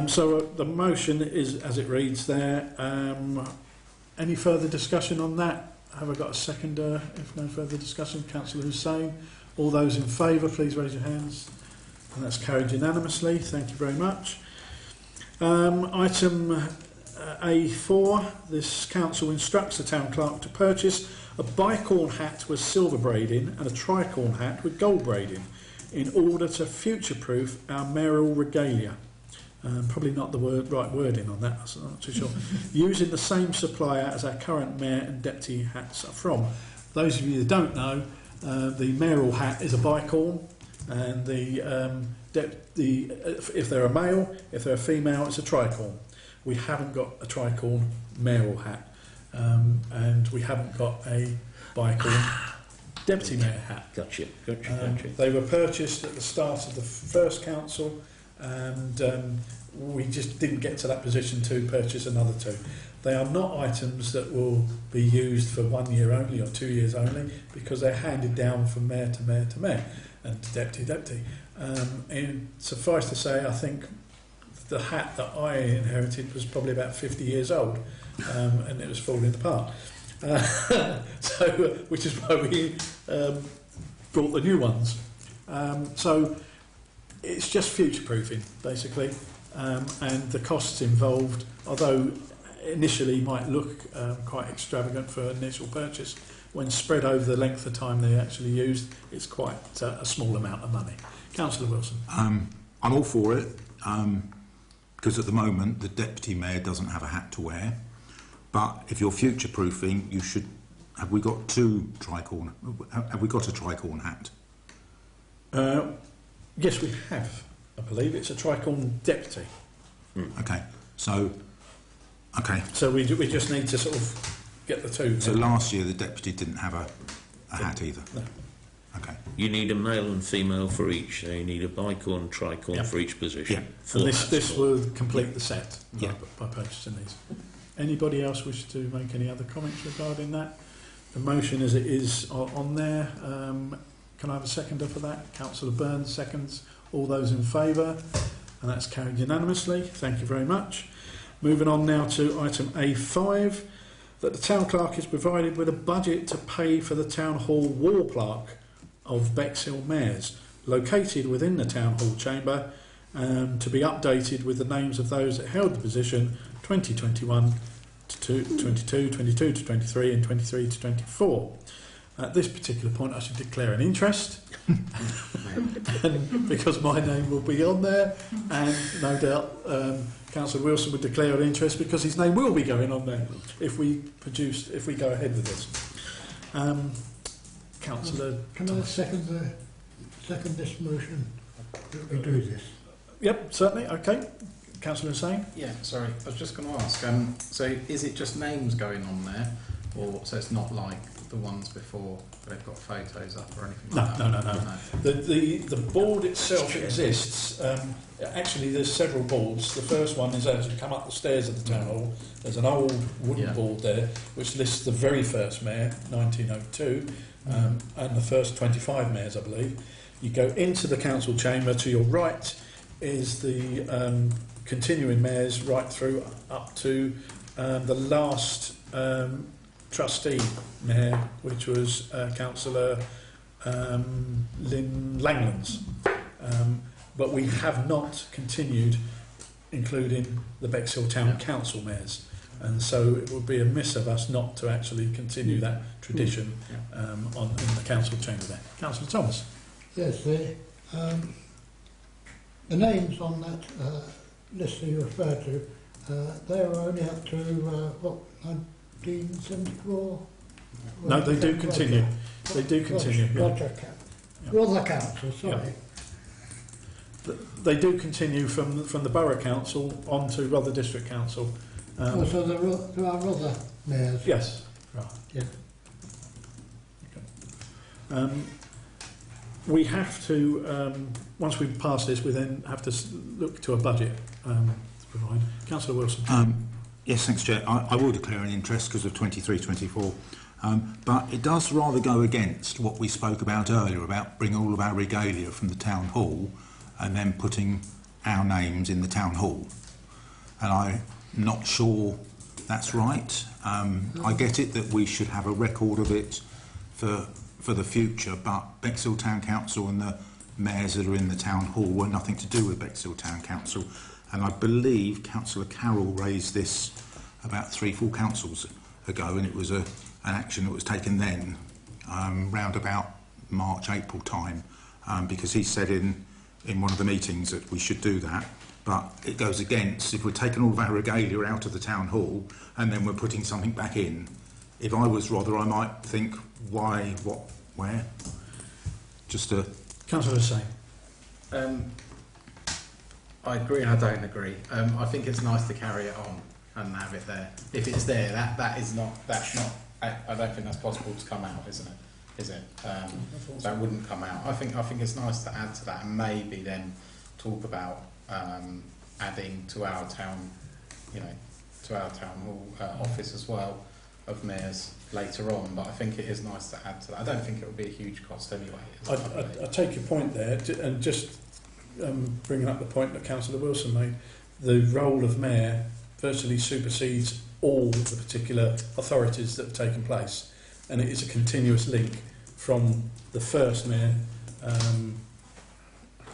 So the motion is as it reads there. Any further discussion on that? Have I got a seconder? If no further discussion, Councillor Hussain. All those in favour, please raise your hands. And that's carried unanimously. Thank you very much. Item A4. This council instructs the town clerk to purchase a bicorn hat with silver braiding and a tricorn hat with gold braiding in order to future-proof our mayoral regalia. Probably not the right wording on that, I'm not too sure. Using the same supplier as our current mayor and deputy hats are from. Those of you that don't know, the mayoral hat is a bicorn, and if they're a male, if they're a female, it's a tricorn. We haven't got a tricorn mayoral hat, and we haven't got a bicorn deputy mayor hat. Gotcha. They were purchased at the start of the first council, and we just didn't get to that position to purchase another two. They are not items that will be used for 1 year only or 2 years only, because they're handed down from mayor to mayor to mayor and to deputy to deputy. And suffice to say, I think the hat that I inherited was probably about 50 years old, and it was falling apart. Which is why we bought the new ones. So it's just future-proofing, basically, and the costs involved, although initially might look quite extravagant for an initial purchase, when spread over the length of time they actually used, it's quite a small amount of money. Councillor Wilson. I'm all for it, because at the moment the deputy mayor doesn't have a hat to wear. But if you're future-proofing, you should. Have we got tricorn? Have we got a tricorn hat? Yes, we have. I believe it's a tricorn deputy. Okay. So we just need to sort of get the two. So last year the deputy didn't have a hat either. No. Okay. You need a male and female for each. So you need a bicorn, tricorn for each position. And this will complete the set Yeah. by purchasing these. Anybody else wish to make any other comments regarding that? The motion as it is on there. Can I have a seconder for that? Councillor Burns seconds. All those in favour? And that's carried unanimously. Thank you very much. Moving on now to item A5, that the town clerk is provided with a budget to pay for the town hall wall plaque of Bexhill Mayors, located within the town hall chamber, to be updated with the names of those that held the position 2021 to 22, 22 to 23 and 23 to 24. At this particular point I should declare an interest because my name will be on there, and no doubt Councillor Wilson would declare an interest because his name will be going on there if we go ahead with this. Councillor, can I second this motion that we do this? Yep, certainly. Okay. Councillor Hussain? Yeah, sorry, I was just going to ask. So is it just names going on there, or so it's not like the ones before they've got photos up or anything like that? No. The board itself exists. Actually, there's several boards. The first one is as you come up the stairs of the town hall. There's an old wooden board there which lists the very first mayor, 1902, and the first 25 mayors, I believe. You go into the council chamber. To your right is the continuing mayors right through up to the last trustee mayor, which was Councillor Lynn Langlands. But we have not continued including the Bexhill Town Council mayors. and so it would be amiss of us not to actually continue that tradition in the council chamber there. Councillor Thomas. Yes, the names on that list that you referred to, they were only up to, 1974? No, they do continue. They do continue. Rother Council, sorry. Yeah. They do continue from the Borough Council on to Rother District Council. So there are Rother mayors? Yes. Right. Yeah. Okay. We have to, once we pass this, we then have to look to a budget to provide. Councillor Wilson. Yes, thanks, Chair. I will declare an interest because of 23-24. But it does rather go against what we spoke about earlier about bringing all of our regalia from the town hall and then putting our names in the town hall. And I'm not sure that's right. I get it that we should have a record of it for the future, but Bexhill Town Council and the mayors that are in the town hall were nothing to do with Bexhill Town Council. And I believe Councillor Carroll raised this about 3-4 councils ago, and it was an action that was taken then, round about March, April time, because he said in one of the meetings that we should do that. But it goes against, if we're taking all of our regalia out of the town hall and then we're putting something back in, if I was Rother, I might think, why, what, where? Just a... Councillor Hussain. I agree and I don't agree. I think it's nice to carry it on and have it there. If it's there, that's not. I don't think that's possible to come out, isn't it? Is it? That wouldn't come out. I think it's nice to add to that and maybe then talk about adding to our town, to our town hall office as well of mayors later on. But I think it is nice to add to that. I don't think it would be a huge cost anyway. I take your point there, and just bringing up the point that Councillor Wilson made, the role of mayor virtually supersedes all the particular authorities that have taken place, and it is a continuous link from the first mayor, I can't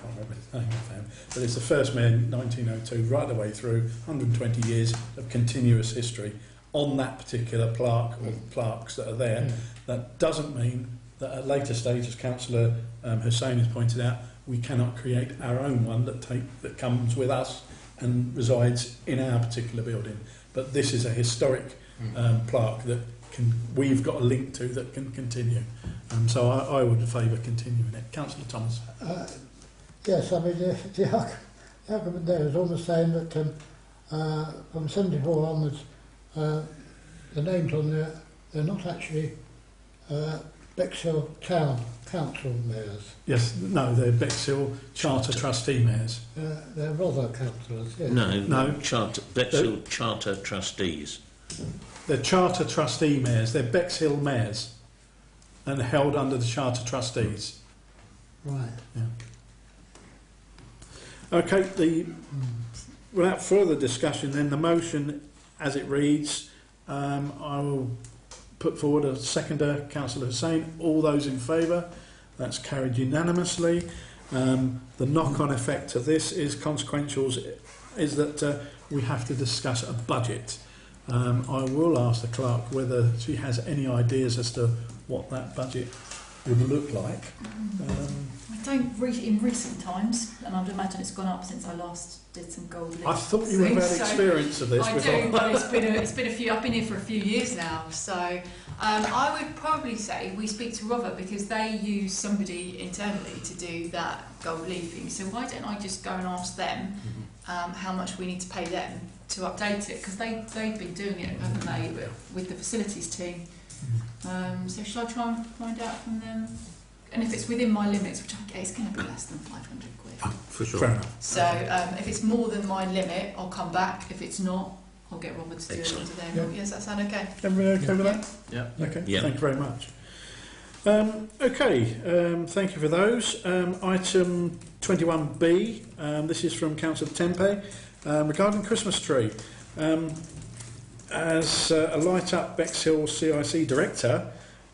remember his name offhand, but it's the first mayor in 1902 right the way through 120 years of continuous history on that particular plaque or plaques that are there. That doesn't mean that at a later stage, as Councillor Hussain has pointed out, we cannot create our own one that comes with us and resides in our particular building. But this is a historic plaque that we've got a link to that can continue. So I would favour continuing it. Councillor Thomas. Yes, I mean, the argument there is almost saying that from 74 onwards, the names on there, they're not actually Bexhill Town Council mayors. Yes, no, they're Bexhill Charter Trustee mayors. They're Rother councillors, yes. No. Bexhill Charter Trustees. They're Charter Trustee mayors. They're Bexhill mayors and held under the Charter Trustees. Right. Yeah. Okay, without further discussion then, the motion as it reads, I will put forward a seconder, Councillor Hussain. All those in favour? That's carried unanimously. The knock-on effect of this is consequential, is that we have to discuss a budget. I will ask the clerk whether she has any ideas as to what that budget would look like. I don't read it in recent times, and I'd imagine it's gone up since I last did some gold leaf. I thought you would have had experience of this before. I do, but it's been a few. I've been here for a few years now, so I would probably say we speak to Robert because they use somebody internally to do that gold leafing. So why don't I just go and ask them how much we need to pay them to update it, because they've been doing it, haven't they, with the facilities team. So shall I try and find out from them? And if it's within my limits, which I guess it's going to be less than 500 quid. For sure. Fair enough. So if it's more than my limit, I'll come back. If it's not, I'll get Robert to do it to them. Yeah. Yes, that sound okay? Everybody okay with that? Yeah. Okay, Yeah. thank you very much. Thank you for those. Item 21B, this is from Councillor Tempe, regarding Christmas tree. As a Light Up Bexhill CIC director,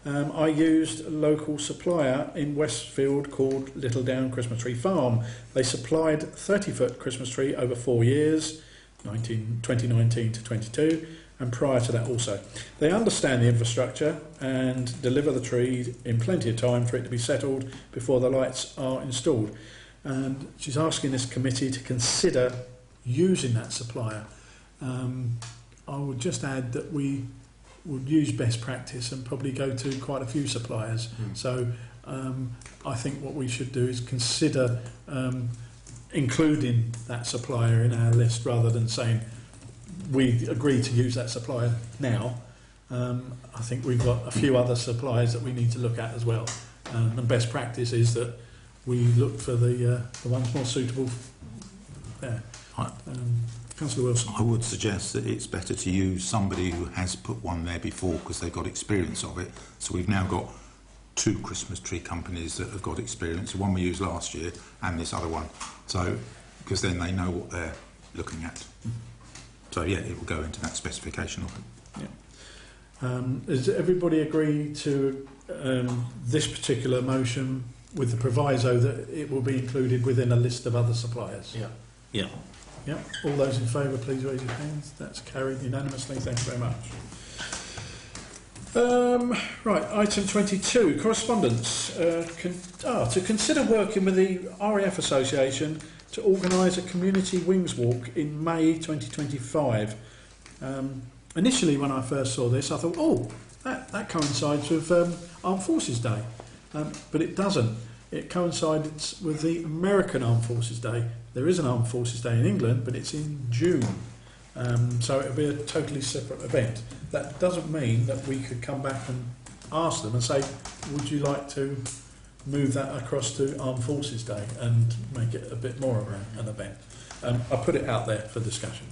I used a local supplier in Westfield called Little Down Christmas Tree Farm. They supplied 30-foot Christmas tree over 4 years, 2019 to 22, and prior to that also. They understand the infrastructure and deliver the tree in plenty of time for it to be settled before the lights are installed. And she's asking this committee to consider using that supplier. I would just add that we would use best practice and probably go to quite a few suppliers. So I think what we should do is consider including that supplier in our list rather than saying we agree to use that supplier now. I think we've got a few other suppliers that we need to look at as well. And best practice is that we look for the ones more suitable there. Councillor Wilson. I would suggest that it's better to use somebody who has put one there before because they've got experience of it. So we've now got 2 Christmas tree companies that have got experience, the one we used last year and this other one. So, because then they know what they're looking at. So yeah, it will go into that specification of it. Yeah. Does everybody agree to this particular motion with the proviso that it will be included within a list of other suppliers? Yeah. Yeah. Yeah. All those in favour, please raise your hands. That's carried unanimously. Thank you very much. Right, item 22, correspondence. To consider working with the RAF Association to organise a community wings walk in May 2025. Initially, when I first saw this, I thought, oh, that coincides with Armed Forces Day. But it doesn't. It coincides with the American Armed Forces Day. There is an Armed Forces Day in England, but it's in June. So it'll be a totally separate event. That doesn't mean that we could come back and ask them and say, would you like to move that across to Armed Forces Day and make it a bit more of an event? I'll put it out there for discussion.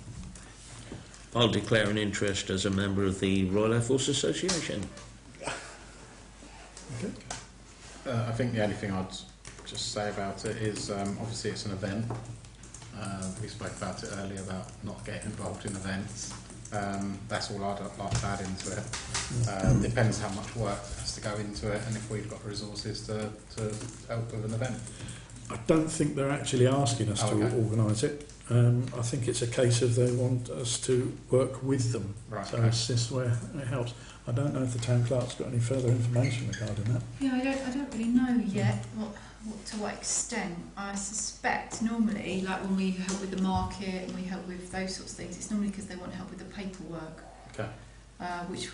I'll declare an interest as a member of the Royal Air Force Association. Okay. I think the only thing I'd just say about it is obviously it's an event. We spoke about it earlier about not getting involved in events. That's all I'd like to add into it. Depends how much work has to go into it and if we've got resources to help with an event. I don't think they're actually asking us to organise it. I think it's a case of they want us to work with them. Right, so okay. it's this where it helps. I don't know if the town clerk's got any further information regarding that. Yeah, I don't really know yet to what extent. I suspect normally, like when we help with the market and we help with those sorts of things, it's normally because they want help with the paperwork. Okay. Which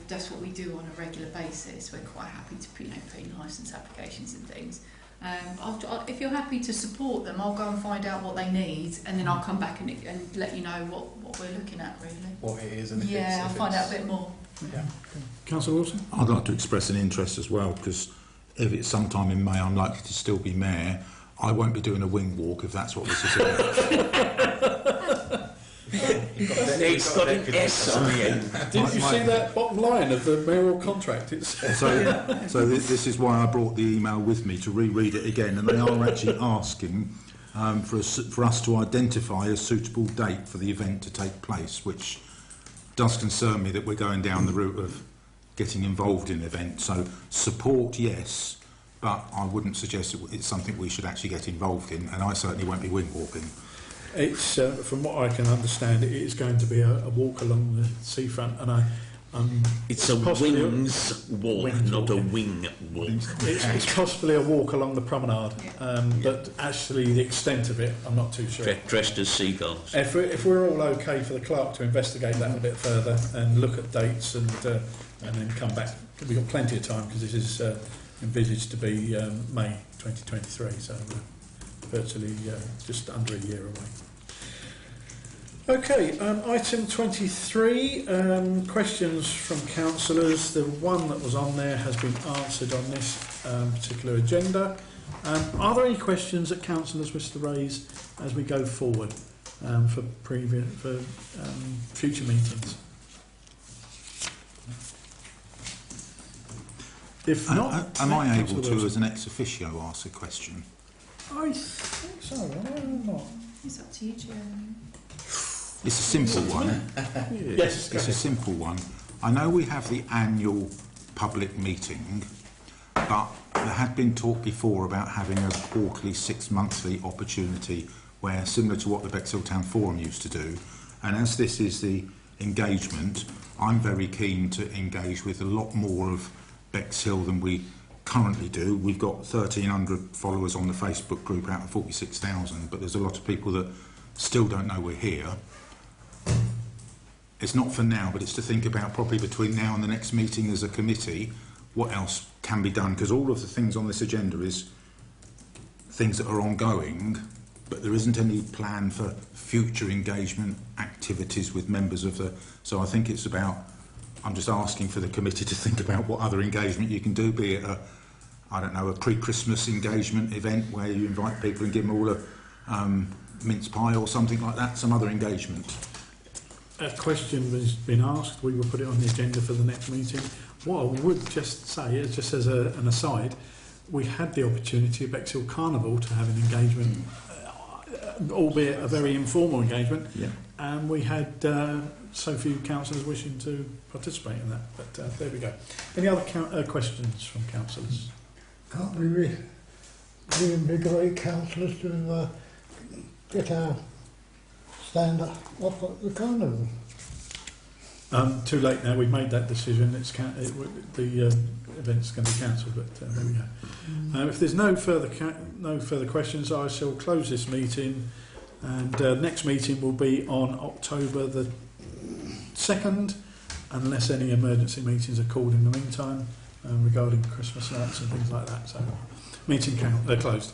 that's what we do on a regular basis. We're quite happy to put in licence applications and things. If you're happy to support them, I'll go and find out what they need, and then I'll come back and let you know what we're looking at, really. What it is and if yeah, I'll find out a bit more. Yeah. Councillor Wilson? I'd like to express an interest as well because if it's sometime in May, I'm likely to still be mayor. I won't be doing a wing walk if that's what this is about. It's got an S on the end. Did you see that bottom line of the mayoral contract? It's So this is why I brought the email with me to reread it again, and they are actually asking for us to identify a suitable date for the event to take place, which does concern me that we're going down the route of getting involved in the event. So support, yes, but I wouldn't suggest it's something we should actually get involved in, and I certainly won't be wing walking. It's from what I can understand, it is going to be a walk along the seafront, and It's a wings walk, not a wing walk. It's possibly a walk along the promenade, but actually the extent of it, I'm not too sure. Dressed as seagulls. If we're all okay for the clerk to investigate that a bit further and look at dates and then come back, we've got plenty of time because this is envisaged to be May 2023, so virtually just under a year away. Okay, item 23, questions from councillors. The one that was on there has been answered on this particular agenda. Are there any questions that councillors wish to raise as we go forward for future meetings? If not, am I able Councillor to, as an ex officio, ask a question? I think so. I don't know. It's up to you, Jeremy. It's a simple one. Yes, It's a simple one. I know we have the annual public meeting, but there had been talk before about having a quarterly, 6-monthly opportunity where, similar to what the Bexhill Town Forum used to do, and as this is the engagement, I'm very keen to engage with a lot more of Bexhill than we currently do. We've got 1,300 followers on the Facebook group out of 46,000, but there's a lot of people that still don't know we're here. It's not for now, but it's to think about probably between now and the next meeting as a committee, what else can be done, because all of the things on this agenda is things that are ongoing, but there isn't any plan for future engagement activities with members of the... So I think it's about... I'm just asking for the committee to think about what other engagement you can do, be it a, I don't know, a pre-Christmas engagement event where you invite people and give them all a mince pie or something like that, some other engagement. A question has been asked. We will put it on the agenda for the next meeting. What I would just say, just as an aside, we had the opportunity at Bexhill Carnival to have an engagement, albeit a very informal engagement, and we had so few councillors wishing to participate in that. But there we go. Any other questions from councillors? Can't we reinvigorate councillors to get our stand up at the carnival? Too late now. We've made that decision. The event's going to be cancelled. But there we go. If there's no further questions, I shall close this meeting. And next meeting will be on October the 2nd, unless any emergency meetings are called in the meantime regarding Christmas lights and things like that. So, meeting closed.